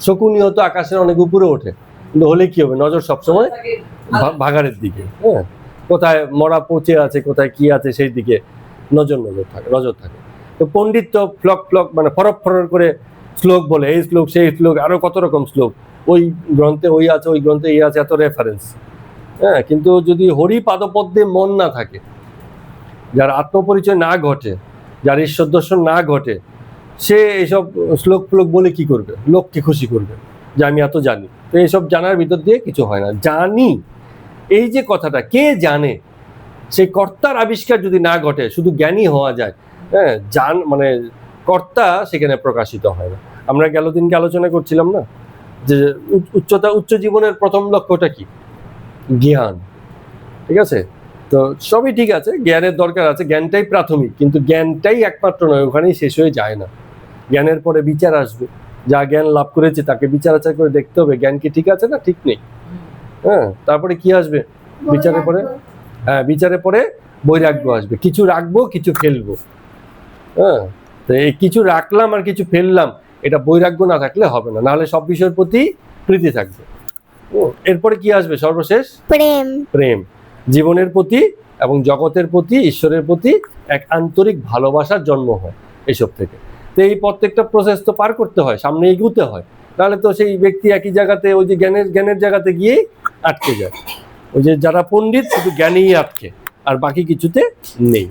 শকুনি হতো আকাশের অনেক উপরে ওঠে, কিন্তু হলে কি হবে, নজর সবসময় ভাগাড়ের দিকে। হ্যাঁ, কোথায় মরা পচে আছে, কোথায় কি আছে, সেই দিকে নজর থাকে। তো পণ্ডিত ফ্লক মানে ফরক করে শ্লোক বলে, এই শ্লোক সেই শ্লোক, আরো কত রকম শ্লোক, ওই গ্রন্থে ওই আছে, ওই গ্রন্থে এই আছে, এত রেফারেন্স। হ্যাঁ, কিন্তু যদি হরি পাদপদ্মে মন না থাকে, যার আত্মপরিচয় না ঘটে, যার ঈশ্বর দর্শন না ঘটে, সে এইসব শ্লোক ফ্লোক বলে কি করবে, লোককে খুশি করবে যে আমি এত জানি। তো এইসব জানার ভিতর দিয়ে কিছু হয় না। জানি এই যে কথাটা, কে জানে, সেই কর্তার আবিষ্কার যদি না ঘটে, শুধু জ্ঞানী হওয়া যায়, হ্যাঁ, মানে কর্তা সেখানে প্রকাশিত হয় না। আমরা গেল দিনকে আলোচনা করছিলাম না যে উচ্চ জীবনের প্রথম লক্ষ্যটা কি, জ্ঞান, ঠিক আছে? তো সবই ঠিক আছে, জ্ঞানের দরকার আছে, জ্ঞানটাই প্রাথমিক, কিন্তু জ্ঞানটাই একমাত্র নয়, ওখানেই শেষ হয়ে যায় না। জ্ঞানের পরে বিচার আসবে, যা জ্ঞান লাভ করেছে তাকে বিচার আচার করে দেখতে হবে জ্ঞান কি ঠিক আছে না ঠিক নেই। হ্যাঁ, তারপরে কি আসবে বিচারের পরে? হ্যাঁ, বিচারের পরে বৈরাগ্য আসবে, কিছু রাখবো কিছু ফেলবো। হ্যাঁ, তো এই কিছু রাখলাম আর কিছু ফেললাম, এটা বৈরাগ্য না থাকলে হবে না, নাহলে সব বিষয়ের প্রতি প্রীতি থাকবে। এরপরে কি আসবে সর্বশেষ? প্রেম। জীবনের প্রতি এবং জগতের প্রতি, ঈশ্বরের প্রতি এক আন্তরিক ভালোবাসার জন্ম হয় এসব থেকে। তো এই প্রত্যেকটা প্রসেস তো পার করতে হয়, সামনে এগোতে হয়, তাহলে তো সেই ব্যক্তি একই জায়গাতে ওই যে জ্ঞানের জায়গাতে গিয়ে আটকে যায়। ওই যে যারা পণ্ডিত শুধু জ্ঞানেই আটকে, আর বাকি কিছুতে নেই।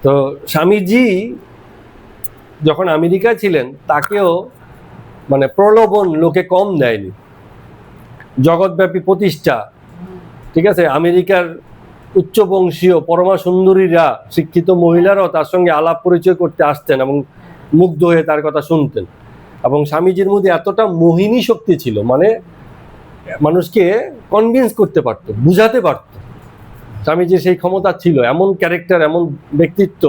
তো স্বামীজি যখন আমেরিকায় ছিলেন তাকেও মানে প্রলোভন লোকে কম দেয়নি, জগৎব্যাপী প্রতিষ্ঠা, ঠিক আছে, আমেরিকার উচ্চবংশীয় পরমা সুন্দরীরা, শিক্ষিত মহিলারাও তার সঙ্গে আলাপ পরিচয় করতে আসতেন এবং মুগ্ধ হয়ে তার কথা শুনতেন। এবং স্বামীজির মধ্যে এতটা মোহিনী শক্তি ছিল, মানে মানুষকে কনভিন্স করতে পারত, বুঝাতে পারত। স্বামীজির সেই ক্ষমতা ছিল, এমন ক্যারেক্টার, এমন ব্যক্তিত্ব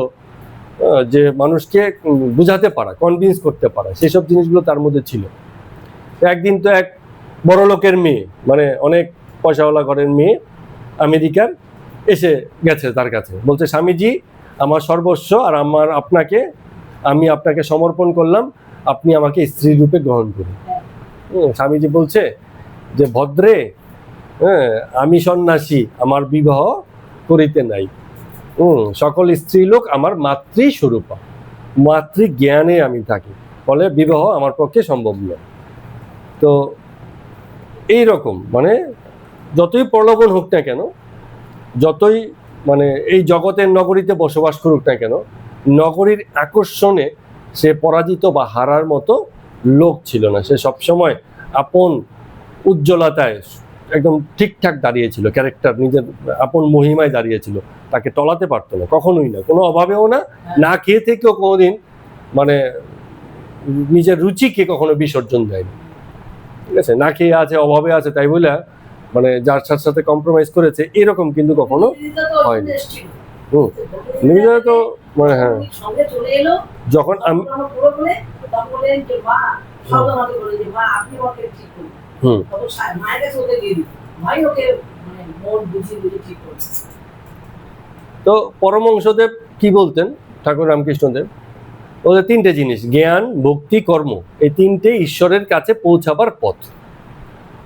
যে মানুষকে বুঝাতে পারা, কনভিন্স করতে পারা, সেসব জিনিসগুলো তার মধ্যে ছিল। একদিন তো এক বড় লোকের মেয়ে, মানে অনেক পয়সাওয়ালা ঘরের মেয়ে আমেরিকার, এসে গেছে তার কাছে, বলছে স্বামীজি আমার সর্বস্ব আর আমি আপনাকে সমর্পণ করলাম, আপনি আমাকে স্ত্রী রূপে গ্রহণ করুন। স্বামীজি বলছে যে ভদ্রে, আমি সন্ন্যাসী, আমার বিবাহ করিতে নাই, সকল স্ত্রীলোক আমার মাতৃস্বরূপা, মাতৃ জ্ঞানে আমি থাকি, ফলে বিবাহ আমার পক্ষে সম্ভব নয়। তো এই রকম মানে যতই প্রলোভন হোক না কেন, যতই মানে এই জগতের নগরীতে বসবাস করুক না কেন, নগরীর আকর্ষণে সে পরাজিত বা হারার মতো লোক ছিল না। সে সবসময় আপন উজ্জ্বলতায় একদম ঠিকঠাক দাঁড়িয়েছিল, ক্যারেক্টার নিজের আপন মহিমায় দাঁড়িয়েছিল, তাকে টলাতে পারতো না, কখনোই না, কোনো অভাবেও না, না খেয়ে থেকেও কোনোদিন মানে নিজের রুচিকে কখনো বিসর্জন দেয়নি। ঠিক আছে, না খেয়ে আছে, অভাবে আছে, তাই বলে মানে যার সাথে কম্প্রোমাইজ করেছে এরকম কিন্তু কখনো হয়নি। নিজেরা তো মানে হ্যাঁ, যখন আমি তো পরমহংসদেব কি বলতেন, ঠাকুর রামকৃষ্ণদেব, ওদের তিনটে জিনিস, জ্ঞান, ভক্তি, কর্ম, এই তিনটে ঈশ্বরের কাছে পৌঁছাবার পথ।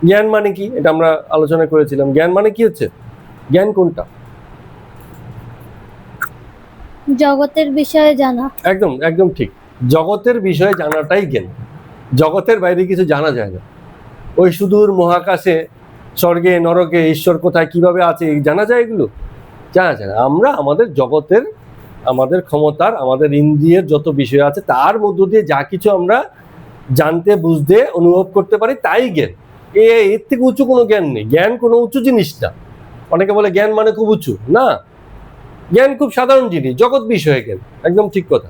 জ্ঞান মানে কি, এটা আমরা আলোচনা করেছিলাম। জ্ঞান মানে কি হচ্ছে, জ্ঞান কোনটা? জগতের বিষয়ে জানা। একদম একদম ঠিক, জগতের বিষয়ে জানাটাই জ্ঞান। জগতের বাইরে কিছু জানা যায় না। ওই সুদূর মহাকাশে, স্বর্গে নরকে ঈশ্বর কোথায় কিভাবে আছে জানা যায়, এগুলো জানা যায় না। আমরা আমাদের জগতের, আমাদের ক্ষমতার, আমাদের ইন্দ্রিয়ের যত বিষয় আছে তার মধ্য দিয়ে যা কিছু আমরা জানতে, বুঝতে, অনুভব করতে পারি তাই জ্ঞান। এর থেকে উঁচু কোনো জ্ঞান নেই। জ্ঞান কোনো উঁচু জিনিস না। অনেকে বলে জ্ঞান মানে খুব উঁচু, না, জ্ঞান খুব সাধারণ জিনিস, জগৎ বিষয়ে জ্ঞান, একদম ঠিক কথা।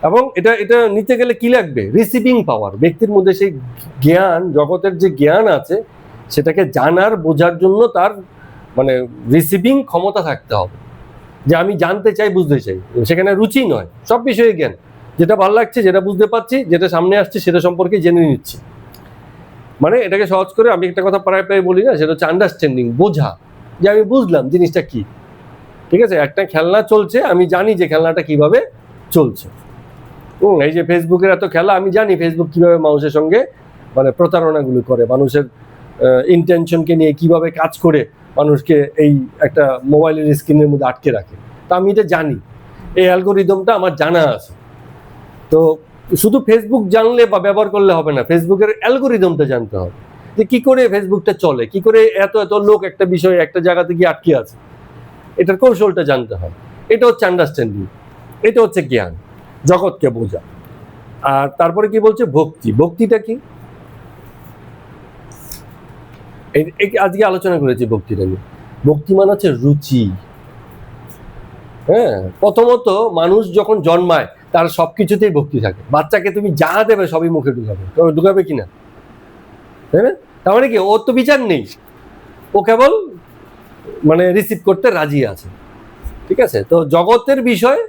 এবং এটা নিতে গেলে কি লাগবে, রিসিভিং পাওয়ার। ব্যক্তির মধ্যে সেই জ্ঞান, জগতের যে জ্ঞান আছে সেটাকে জানার, বোঝার জন্য তার মানে রিসিভিং ক্ষমতা থাকতে হবে, যে আমি জানতে চাই, বুঝতে চাই। সেখানে রুচি নয়, সব বিষয়ে জ্ঞান, যেটা ভালো লাগছে, যেটা বুঝতে পারছি, যেটা সামনে আসছে সেটা সম্পর্কে জেনে নিচ্ছি। মানে এটাকে সহজ করে আমি একটা কথা প্রায় বলি না, সেটা হচ্ছে আন্ডারস্ট্যান্ডিং, বোঝা, যে আমি বুঝলাম জিনিসটা কি। ঠিক আছে, একটা খেলনা চলছে, আমি জানি যে খেলনাটা কিভাবে চলছে। এই যে ফেসবুকের এত খেলা, আমি জানি ফেসবুক কিভাবে মানুষের সঙ্গে মানে প্রতারণাগুলো করে, মানুষের ইন্টেনশনকে নিয়ে কিভাবে কাজ করে মানুষকে এই একটা মোবাইলের স্ক্রিনের মধ্যে আটকে রাখে। তা আমি এটা জানি, এই অ্যালগোরিদমটা আমার জানা আছে। তো শুধু ফেসবুক জানলে বা ব্যবহার করলে হবে না, ফেসবুকের অ্যালগোরিদমটা জানতে হবে, যে কি করে ফেসবুকটা চলে, কি করে এত লোক একটা বিষয়ে একটা জায়গাতে গিয়ে আটকে আছে, এটার কৌশলটা জানতে হয়। এটা হচ্ছে আন্ডারস্ট্যান্ডিং, এটা হচ্ছে জ্ঞান, জগৎকে বোঝা। আর তারপরে কি বলছে, ভক্তি। ভক্তিটা কি, আজকে আলোচনা করেছি ভক্তিটা নিয়ে। ভক্তি মানে হচ্ছে রুচি। হ্যাঁ, প্রথমত মানুষ যখন জন্মায় তার সবকিছুতেই ভক্তি থাকে। বাচ্চাকে তুমি যা দেবে সবই মুখে ঢুকাবে, তবে ঢুকাবে কিনা, তাই না? তার মানে কি, ওর তো বিচার নেই, ও কেবল মানে রিসিভ করতে রাজি আছে। ঠিক আছে, তো জগতের বিষয়,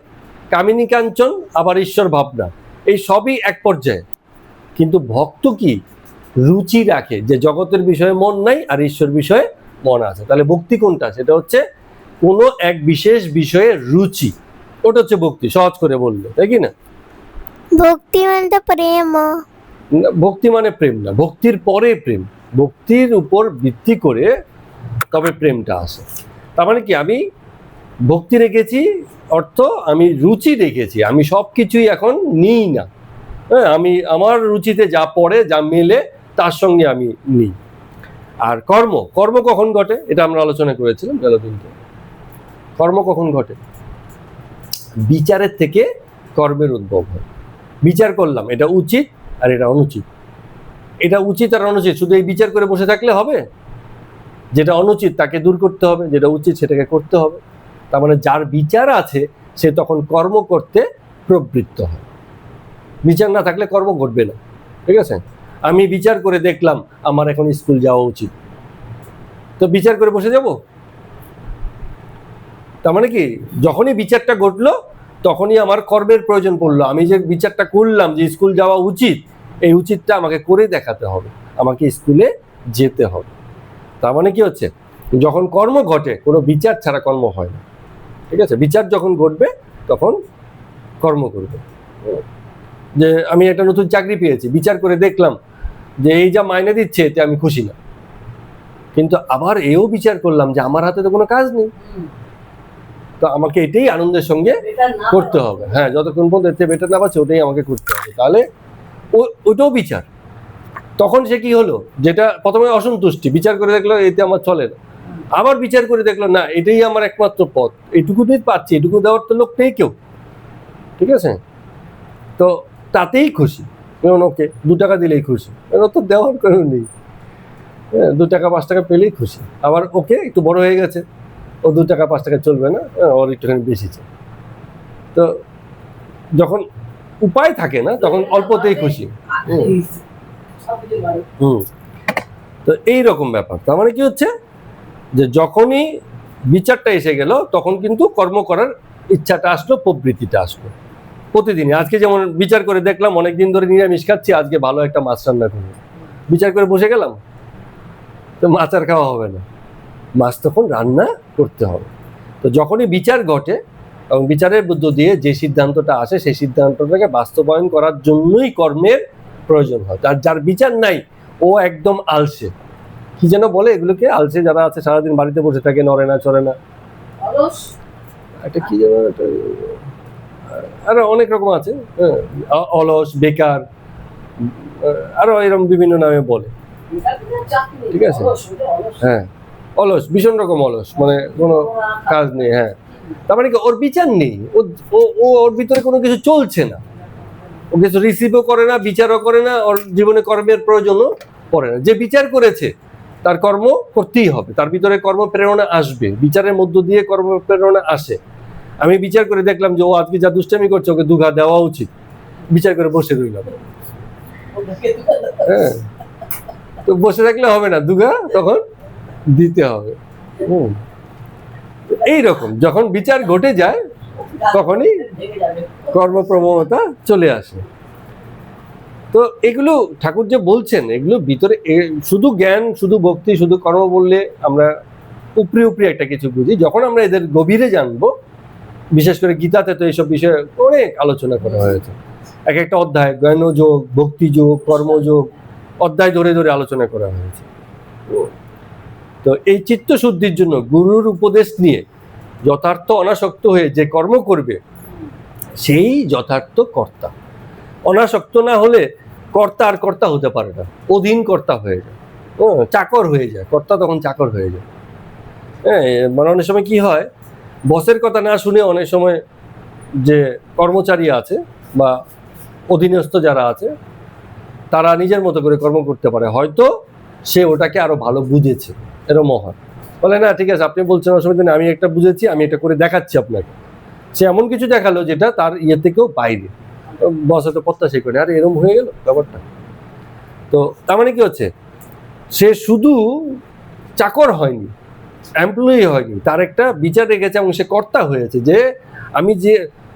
কামিনী কাঞ্চন, আবার ঈশ্বর ভাবনা, এই সবই এক পর্যায়ে। কিন্তু ভক্ত কি, রুচি রাখে, যে জগতের বিষয়ে মন নাই আর ঈশ্বর বিষয়ে মন আছে। তাহলে ভক্তি কোনটা, সেটা হচ্ছে কোনো এক বিশেষ বিষয়ে রুচি, ওটা হচ্ছে ভক্তি, সহজ করে বললে, তাই কি না? ভক্তি মানে প্রেম। ভক্তি মানে প্রেম না, ভক্তির পরে প্রেম, ভক্তির উপর ভিত্তি করে তবে প্রেমটা আসে। তার মানে কি, আমি ভক্তি রেখেছি অর্থ আমি রুচি রেখেছি, আমি সবকিছুই এখন নিই না। হ্যাঁ, আমি আমার রুচিতে যা পড়ে, যা মেলে তার সঙ্গে আমি নিই। আর কর্ম কর্ম কখন ঘটে এটা আমরা আলোচনা করেছিলাম গেল দিনকে। কর্ম কখন ঘটে? বিচারের থেকে কর্মের উদ্ভব হয়। বিচার করলাম এটা উচিত আর এটা অনুচিত, এটা উচিত আর অনুচিত শুধু এই বিচার করে বসে থাকলে হবে? যেটা অনুচিত তাকে দূর করতে হবে, যেটা উচিত সেটাকে করতে হবে। তার মানে যার বিচার আছে সে তখন কর্ম করতে প্রবৃত্ত হয়। বিচার না থাকলে কর্ম ঘটবে না, ঠিক আছে? আমি বিচার করে দেখলাম আমার এখন স্কুল যাওয়া উচিত, তো বিচার করে বসে যাব? তার মানে কি যখনই বিচারটা ঘটলো তখনই আমার কর্মের প্রয়োজন পড়লো। আমি যে বিচারটা করলাম যে স্কুল যাওয়া উচিত, এই উচিতটা আমাকে করে দেখাতে হবে, আমাকে স্কুলে যেতে হবে। তার মানে কি হচ্ছে, যখন কর্ম ঘটে কোনো বিচার ছাড়া কর্ম হয় না, ঠিক আছে? বিচার যখন ঘটবে তখন কর্ম করবে। যে আমি একটা নতুন চাকরি পেয়েছি, বিচার করে দেখলাম যে এই যা মাইনে দিচ্ছে এতে আমি খুশি না, কিন্তু আবার এও বিচার করলাম যে আমার হাতে তো কোনো কাজ নেই, তো আমাকে এটাই আনন্দের সঙ্গে করতে হবে। হ্যাঁ, যতক্ষণ পর্যন্ত এতে বেটার না পাচ্ছে ওটাই আমাকে করতে হবে, তাহলে ওটাও বিচার। তখন সে কি হলো, যেটা প্রথমে অসন্তুষ্টি, বিচার করে দেখলো এতে আমার চলে না, আবার বিচার করে দেখলো না এটাই আমার একমাত্র পথ, এটুকুতেই পাচ্ছি, এটুকু দেওয়ার তো লোক নেই কেউ, ঠিক আছে? তো তাতেই খুশি, যেমন ওকে 2 টাকা দিলেই খুশি, ও তো দেওয়ার কেউ নেই, 2 টাকা 5 টাকা পেলেই খুশি। আবার ওকে একটু বড় হয়ে গেছে, ও 2 টাকা 5 টাকা চলবে না, ওর একটুখানি বেশি চাই। তো যখন উপায় থাকে না তখন অল্পতেই খুশি। তো এইরকম ব্যাপার। তার মানে কি হচ্ছে যে যখনই বিচারটা এসে গেল তখন কিন্তু কর্ম করার ইচ্ছাটা আসলো, প্রবৃত্তিটা আসলো প্রতিদিনই। আজকে যেমন বিচার করে দেখলাম অনেকদিন ধরে নিরামিষ খাচ্ছি, আজকে ভালো একটা মাছ রান্না করবো, বিচার করে বসে গেলাম, তো মাছ আর খাওয়া হবে না, মাছ তখন রান্না করতে হবে। তো যখনই বিচার ঘটে এবং বিচারের মধ্য দিয়ে যে সিদ্ধান্তটা আসে সেই সিদ্ধান্তটাকে বাস্তবায়ন করার জন্যই কর্মের প্রয়োজন হয়। আর যার বিচার নাই ও একদম আলসে, কি যেন বলে এগুলোকে, আলসে যারা আছে সারাদিন বাড়িতে বসে থাকে, নড়ে না চড়ে না, একটা কি যেন আরো অনেক রকম আছে, অলস, বেকার, আরো এরকম বিভিন্ন নামে বলে, ঠিক আছে? হ্যাঁ, অলস, ভীষণ রকম অলস, মানে কোনো কাজ নেই। হ্যাঁ, তার মানে কি ওর বিচার নেই, ওর ভিতরে কোনো কিছু চলছে না, ও কিছু রিসিভও করে না, বিচারও করে না, ওর জীবনে কর্মের প্রয়োজনও পড়ে না। যে বিচার করেছে তার কর্ম করতেই হবে, তার ভিতরে কর্ম প্রেরণা আসবে, বিচারের মধ্য দিয়ে কর্ম প্রেরণা আসে। আমি বিচার করে দেখলাম যে ও আজকে যা দুষ্টামি করছে ওকে 2 ঘা দেওয়া উচিত, বিচার করে বসে রইলাম। হ্যাঁ, তো বসে থাকলে হবে না, 2 ঘা তখন দিতে হবে। এইরকম যখন বিচার ঘটে যায় তখনই কর্মপ্রবণতা চলে আসে। তো এগুলো ঠাকুর যে বলছেন এগুলো ভিতরে শুধু জ্ঞান, শুধু ভক্তি, শুধু কর্ম বললে আমরা উপরি উপরি একটা কিছু বুঝি। যখন আমরা এদের গভীরে জানবো, বিশেষ করে গীতাতে তো এইসব বিষয়ে অনেক আলোচনা করা হয়েছে, এক একটা অধ্যায় জ্ঞানযোগ, ভক্তিযোগ, কর্মযোগ অধ্যায় ধরে ধরে আলোচনা করা হয়েছে। তো এই চিত্তশুদ্ধির জন্য গুরুর উপদেশ নিয়ে যথার্থ অনাসক্ত হয়ে যে কর্ম করবে সেই যথার্থ কর্তা। অনাসক্ত না হলে কর্তা আর কর্তা হতে পারে না, অধীন কর্তা হয়ে যায়, চাকর হয়ে যায়, কর্তা তখন চাকর হয়ে যায়। হ্যাঁ, মানে অনেক সময় কি হয়, বসের কথা না শুনে অনেক সময় যে কর্মচারী আছে বা অধীনস্থ যারা আছে তারা নিজের মতো করে কর্ম করতে পারে, হয়তো সে ওটাকে আরো ভালো বুঝেছে, এরকম হয়, বলে না ঠিক আছে আপনি বলছেন অসুবিধা নেই, আমি একটা বুঝেছি, আমি এটা করে দেখাচ্ছি আপনাকে। সে এমন কিছু দেখালো যেটা তার ইয়ে থেকেও বাইরে, বস হয়তো প্রত্যাশা করে আর এরকম হয়ে গেল ব্যাপারটা। তো তার মানে কি হচ্ছে, সে শুধু চাকর হয়নি, এমপ্লয়ি হয়নি, তার একটা বিচার রেখেছে এবং সে কর্তা হয়েছে যে আমি যে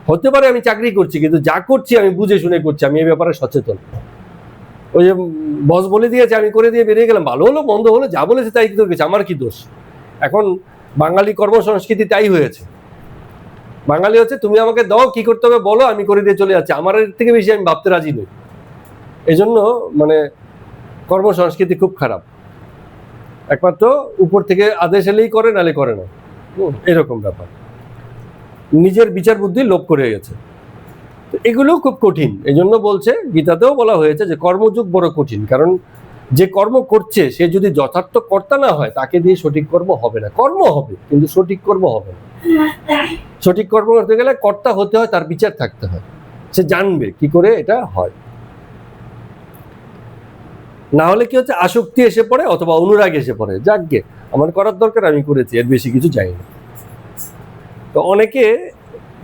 হতে পারে আমি চাকরি করছি কিন্তু যা করছি আমি বুঝে শুনে করছি, আমি এই ব্যাপারে সচেতন। ওই যে বস বলে দিয়েছে আমি করে দিয়ে বেরিয়ে গেলাম, ভালো হলো মন্দ হলো যা বলেছে তাই তো গেছে, আমার কি দোষ? এখন বাঙালি কর্মসংস্কৃতি তাই হয়েছে, বাঙালি হচ্ছে তুমি আমাকে দাও কি করতে হবে বলো, আমি করে দিয়ে চলে যাচ্ছি, আমার এর থেকে বেশি আমি ভাবতে রাজি নই। এই জন্য মানে কর্মসংস্কৃতি খুব খারাপ, একমাত্র উপর থেকে আদেশ এলেই করে, নালে করে না, এরকম ব্যাপার, নিজের বিচার বুদ্ধি লোপ করে গেছে। তো এগুলো খুব কঠিন, এই জন্য বলছে গীতাতেও বলা হয়েছে যে কর্মযোগ বড় কঠিন, কারণ যে কর্ম করছে সে যদি যথার্থ কর্তা না হয়, তাকে দিয়ে সঠিক কর্ম হবে না। কর্ম হবে কিন্তু সঠিক কর্ম হবে না। সঠিক কর্ম করতে গেলে কর্তা হতে হয়, তার বিচার থাকতে হয়, সে জানবে কি করে এটা হয়। না হলে কি হচ্ছে, আসক্তি এসে পড়ে অথবা অনুরাগ এসে পড়ে, যাকগে আমার করার দরকার আমি করেছি, এর বেশি কিছু চাই না। তো অনেকে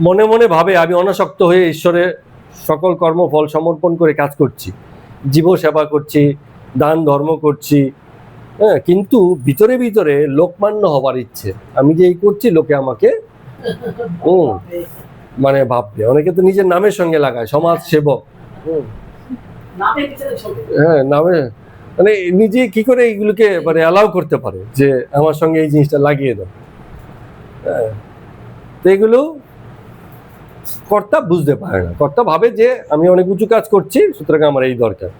মনে মনে ভাবে আমি অনাসক্ত হয়ে ঈশ্বরের সকল কর্মফল সমর্পণ করে কাজ করছি, জীব সেবা করছি, দান ধর্ম করছি, হ্যাঁ, কিন্তু ভিতরে ভিতরে লোকমান্য হবার ইচ্ছে, আমি যে এই করছি লোকে আমাকে মানে ভাববে। অনেকে তো নিজের নামের সঙ্গে লাগায় সমাজ সেবক, হ্যাঁ, নামে মানে নিজে কি করে এইগুলোকে মানে অ্যালাউ করতে পারে যে আমার সঙ্গে এই জিনিসটা লাগিয়ে দাও। হ্যাঁ, তো এগুলো কর্তা বুঝতে পারে না। কর্তা ভাবে যে আমি অনেক উঁচু কাজ করছি, সুতরাং আমার এই দরকার।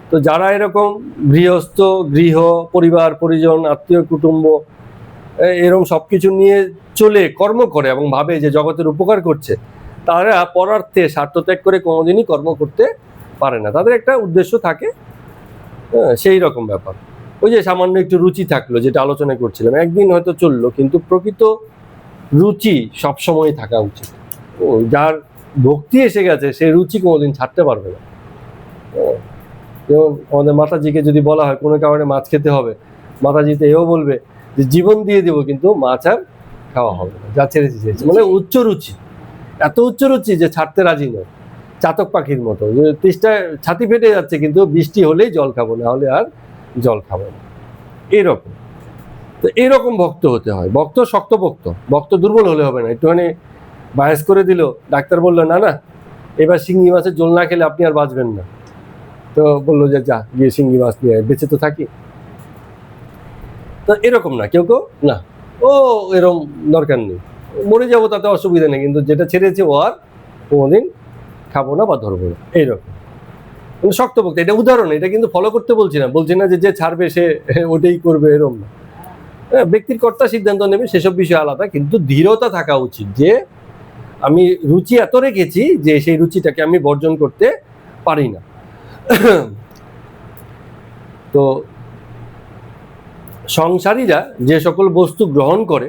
তো যারা এরকম গৃহস্থ, গৃহ, পরিবার পরিজন, আত্মীয় কুটুম্ব এরকম সবকিছু নিয়ে চলে কর্ম করে এবং ভাবে যে জগতের উপকার করছে, তারা পরার্থে স্বার্থত্যাগ করে কোনোদিনই কর্ম করতে পারে না। তাদের একটা উদ্দেশ্য থাকে, সেই রকম ব্যাপার। ওই যে সামান্য একটু রুচি থাকলো, যেটা আলোচনা করছিলাম, একদিন হয়তো চললো, কিন্তু প্রকৃত রুচি সবসময় থাকা উচিত। যার ভক্তি এসে গেছে সে রুচি কোনোদিন ছাড়তে পারবে না। যেমন আমাদের মাতাজিকে যদি বলা হয় কোনো কারণে মাছ খেতে হবে, মাতাজি তো এও বলবে যে জীবন দিয়ে দেবো কিন্তু মাছ আর খাওয়া হবে না, যা ছেড়েছি ছেড়েছি। মানে উচ্চ রুচি, এত উচ্চ রুচি যে ছাড়তে রাজি নয়, চাতক পাখির মতো, যে তেষ্টায় ছাতি ফেটে যাচ্ছে কিন্তু বৃষ্টি হলেই জল খাবো, না হলে আর জল খাবো না, এইরকম। তো এইরকম ভক্ত হতে হয়। ভক্ত শক্ত ভক্ত, ভক্ত দুর্বল হলে হবে না। একটুখানি বায়াস করে দিল, ডাক্তার বললো না না এবার শিঙ্গি মাছের ঝোল না খেলে আপনি আর বাঁচবেন না, তো বললো যে যা গিয়ে শিঙ্গি মাছ নিয়ে বেঁচে তো থাকি। তো এরকম না, কেউ কেউ না ও এরকম দরকার নেই, মরে যাবো তাতে অসুবিধা নেই, কিন্তু যেটা ছেড়েছে ও আর কোনোদিন খাবো না বা ধরবো না, এইরকম মানে শক্তভক্ত। এটা উদাহরণ, এটা কিন্তু ফলো করতে বলছি না যে যে ছাড়বে সে ওটাই করবে, এরকম না। হ্যাঁ, ব্যক্তির কর্তা সিদ্ধান্ত নেবে, সেসব বিষয় আলাদা, কিন্তু দৃঢ়তা থাকা উচিত যে আমি রুচি এত রেখেছি যে সেই রুচিটাকে আমি বর্জন করতে পারি না। তো সংসারীরা যে সকল বস্তু গ্রহণ করে,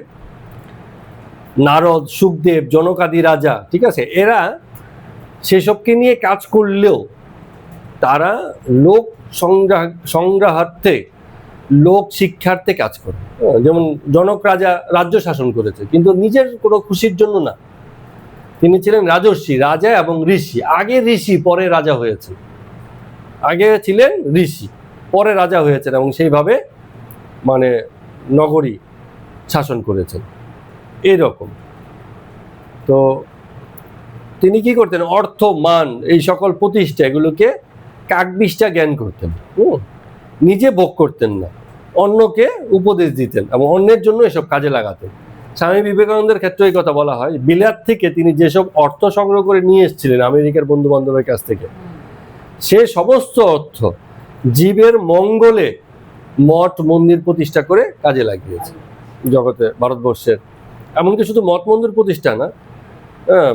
নারদ, সুখদেব, জনকাদি রাজা, ঠিক আছে, এরা সেসবকে নিয়ে কাজ করলেও তারা লোক সংগ্রহার্থে, লোক শিক্ষার্থে কাজ করে। যেমন জনক রাজা রাজ্য শাসন করেছে, কিন্তু নিজের কোনো খুশির জন্য না। তিনি ছিলেন রাজর্ষি, রাজা এবং ঋষি। আগে ঋষি পরে রাজা হয়েছে, আগে ছিলেন ঋষি পরে রাজা হয়েছেন, এবং সেইভাবে মানে নগরী শাসন করেছেন, এরকম। তো তিনি কি করতেন, অর্থ, মান, এই সকল প্রতিষ্ঠা এগুলোকে কাকবিষ্টা জ্ঞান করতেন। নিজে ভোগ করতেন না, অন্যকে উপদেশ দিতেন এবং অন্যের জন্য এসব কাজে লাগাতেন। স্বামী বিবেকানন্দের ক্ষেত্রে এই কথা বলা হয়, বিলাত থেকে তিনি যেসব অর্থ সংগ্রহ করে নিয়ে এসেছিলেন আমেরিকার বন্ধু বান্ধবের কাছ থেকে, সে সমস্ত অর্থ জীবের মঙ্গলে মঠ মন্দির প্রতিষ্ঠা করে কাজে লাগিয়েছে জগতে, ভারতবর্ষের। এমনকি শুধু মঠ মন্দির প্রতিষ্ঠা না,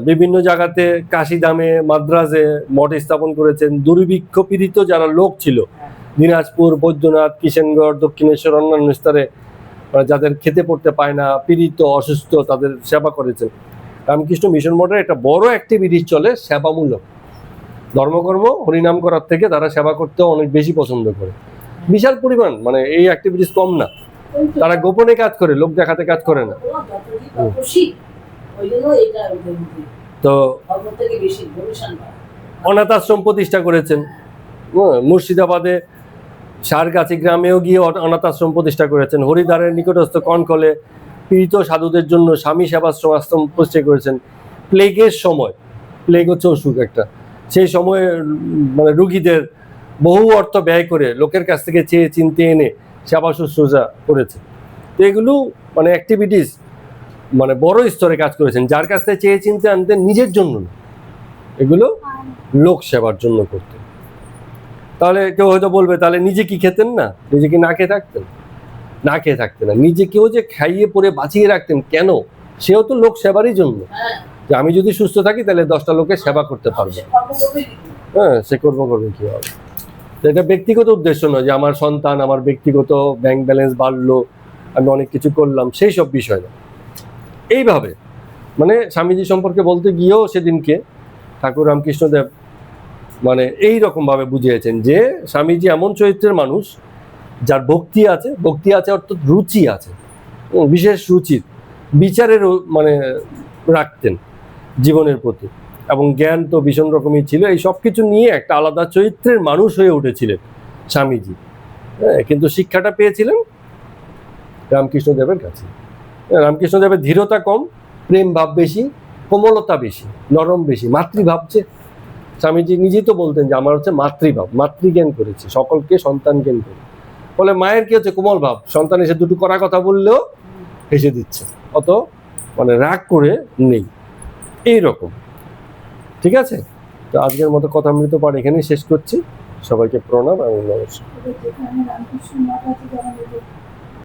বিভিন্ন জায়গাতে কাশিদামে, মাদ্রাজে মঠ স্থাপন করেছেন। দুর্ভিক্ষ পীড়িত যারা লোক ছিল, দিনাজপুর, বৈদ্যনাথ, কিষেনগড়, দক্ষিণেশ্বর, অন্যান্য স্তরে যাদের খেতে পড়তে পায় না, পীড়িত, অসুস্থ, তাদের সেবা করেছেন। রামকৃষ্ণ মিশন মঠের একটা বড় অ্যাক্টিভিটিস চলে সেবামূলক, ধর্মকর্ম হরিনাম করার থেকে তারা সেবা করতে অনেক বেশি পছন্দ করে। বিশাল পরিমাণ, মানে এই অ্যাক্টিভিটিস কম না, তারা গোপনে কাজ করে, লোক দেখাতে কাজ করে না। তো অনাথ আশ্রম প্রতিষ্ঠা করেছেন, মুর্শিদাবাদে সারগাছি গ্রামেও গিয়ে অনাথ আশ্রম প্রতিষ্ঠা করেছেন। হরিদ্বারের নিকটস্থ কনকলে পীড়িত সাধুদের জন্য স্বামী সেবাশ্রম আশ্রম প্রতিষ্ঠা করেছেন। প্লেগের সময়, প্লেগ হচ্ছে অসুখ একটা, সেই সময়ে মানে রুগীদের বহু অর্থ ব্যয় করে লোকের কাছ থেকে চেয়ে চিনতে এনে সেবা শুশ্রূষা করেছে। তো এগুলো মানে অ্যাক্টিভিটিস মানে বড় স্তরে কাজ করেছেন, যার কাছ থেকে চেয়ে চিনতে আনতেন, নিজের জন্য না, এগুলো লোক সেবার জন্য করতেন। তাহলে কেউ হয়তো বলবে তাহলে নিজে কি খেতেন না, নিজে কি না খেয়ে থাকতেন? না খেয়ে থাকতেন না, নিজেকেও যে খাইয়ে পরে বাঁচিয়ে রাখতেন, কেন? সেও তো লোক সেবারই জন্য, যে আমি যদি সুস্থ থাকি তাহলে 10টা লোকের সেবা করতে পারবো। হ্যাঁ, সে কর্ম করবে কি হবে। এটা ব্যক্তিগত উদ্দেশ্য নয় যে আমার সন্তান, আমার ব্যক্তিগত ব্যাংক ব্যালেন্স বাড়লো, আমি অনেক কিছু করলাম, সেই সব বিষয় না। এইভাবে মানে স্বামীজি সম্পর্কে বলতে গিয়েও সেদিনকে ঠাকুর রামকৃষ্ণদেব মানে এই রকম ভাবে বুঝিয়েছেন যে স্বামীজি এমন চরিত্রের মানুষ যার ভক্তি আছে অর্থাৎ রুচি আছে, বিশেষ রুচির বিচারের মানে রাখতেন জীবনের প্রতি, এবং জ্ঞান তো ভীষণ রকমই ছিল। এই সব কিছু নিয়ে একটা আলাদা চরিত্রের মানুষ হয়ে উঠেছিলেন স্বামীজি। হ্যাঁ, কিন্তু শিক্ষাটা পেয়েছিলেন রামকৃষ্ণদেবের কাছে। রামকৃষ্ণদেবের ধীরতা কম, প্রেম ভাব বেশি, কোমলতা বেশি, নরম বেশি, মাতৃভাব। যে স্বামীজি নিজেই তো বলতেন যে আমার হচ্ছে মাতৃভাব, মাতৃজ্ঞান করেছে, সকলকে সন্তান জ্ঞান করে। বলে মায়ের কি হচ্ছে কোমল ভাব, সন্তান এসে দুটো কড়া কথা বললেও হেসে দিচ্ছে, অত মানে রাগ করে নেই, এইরকম। ঠিক আছে, তো আজকের মতো কথামৃত পাঠ এখানেই শেষ করছি। সবাইকে প্রণাম এবং নমস্কার। যেখানে রামকৃষ্ণ মঠ আছে, যেমন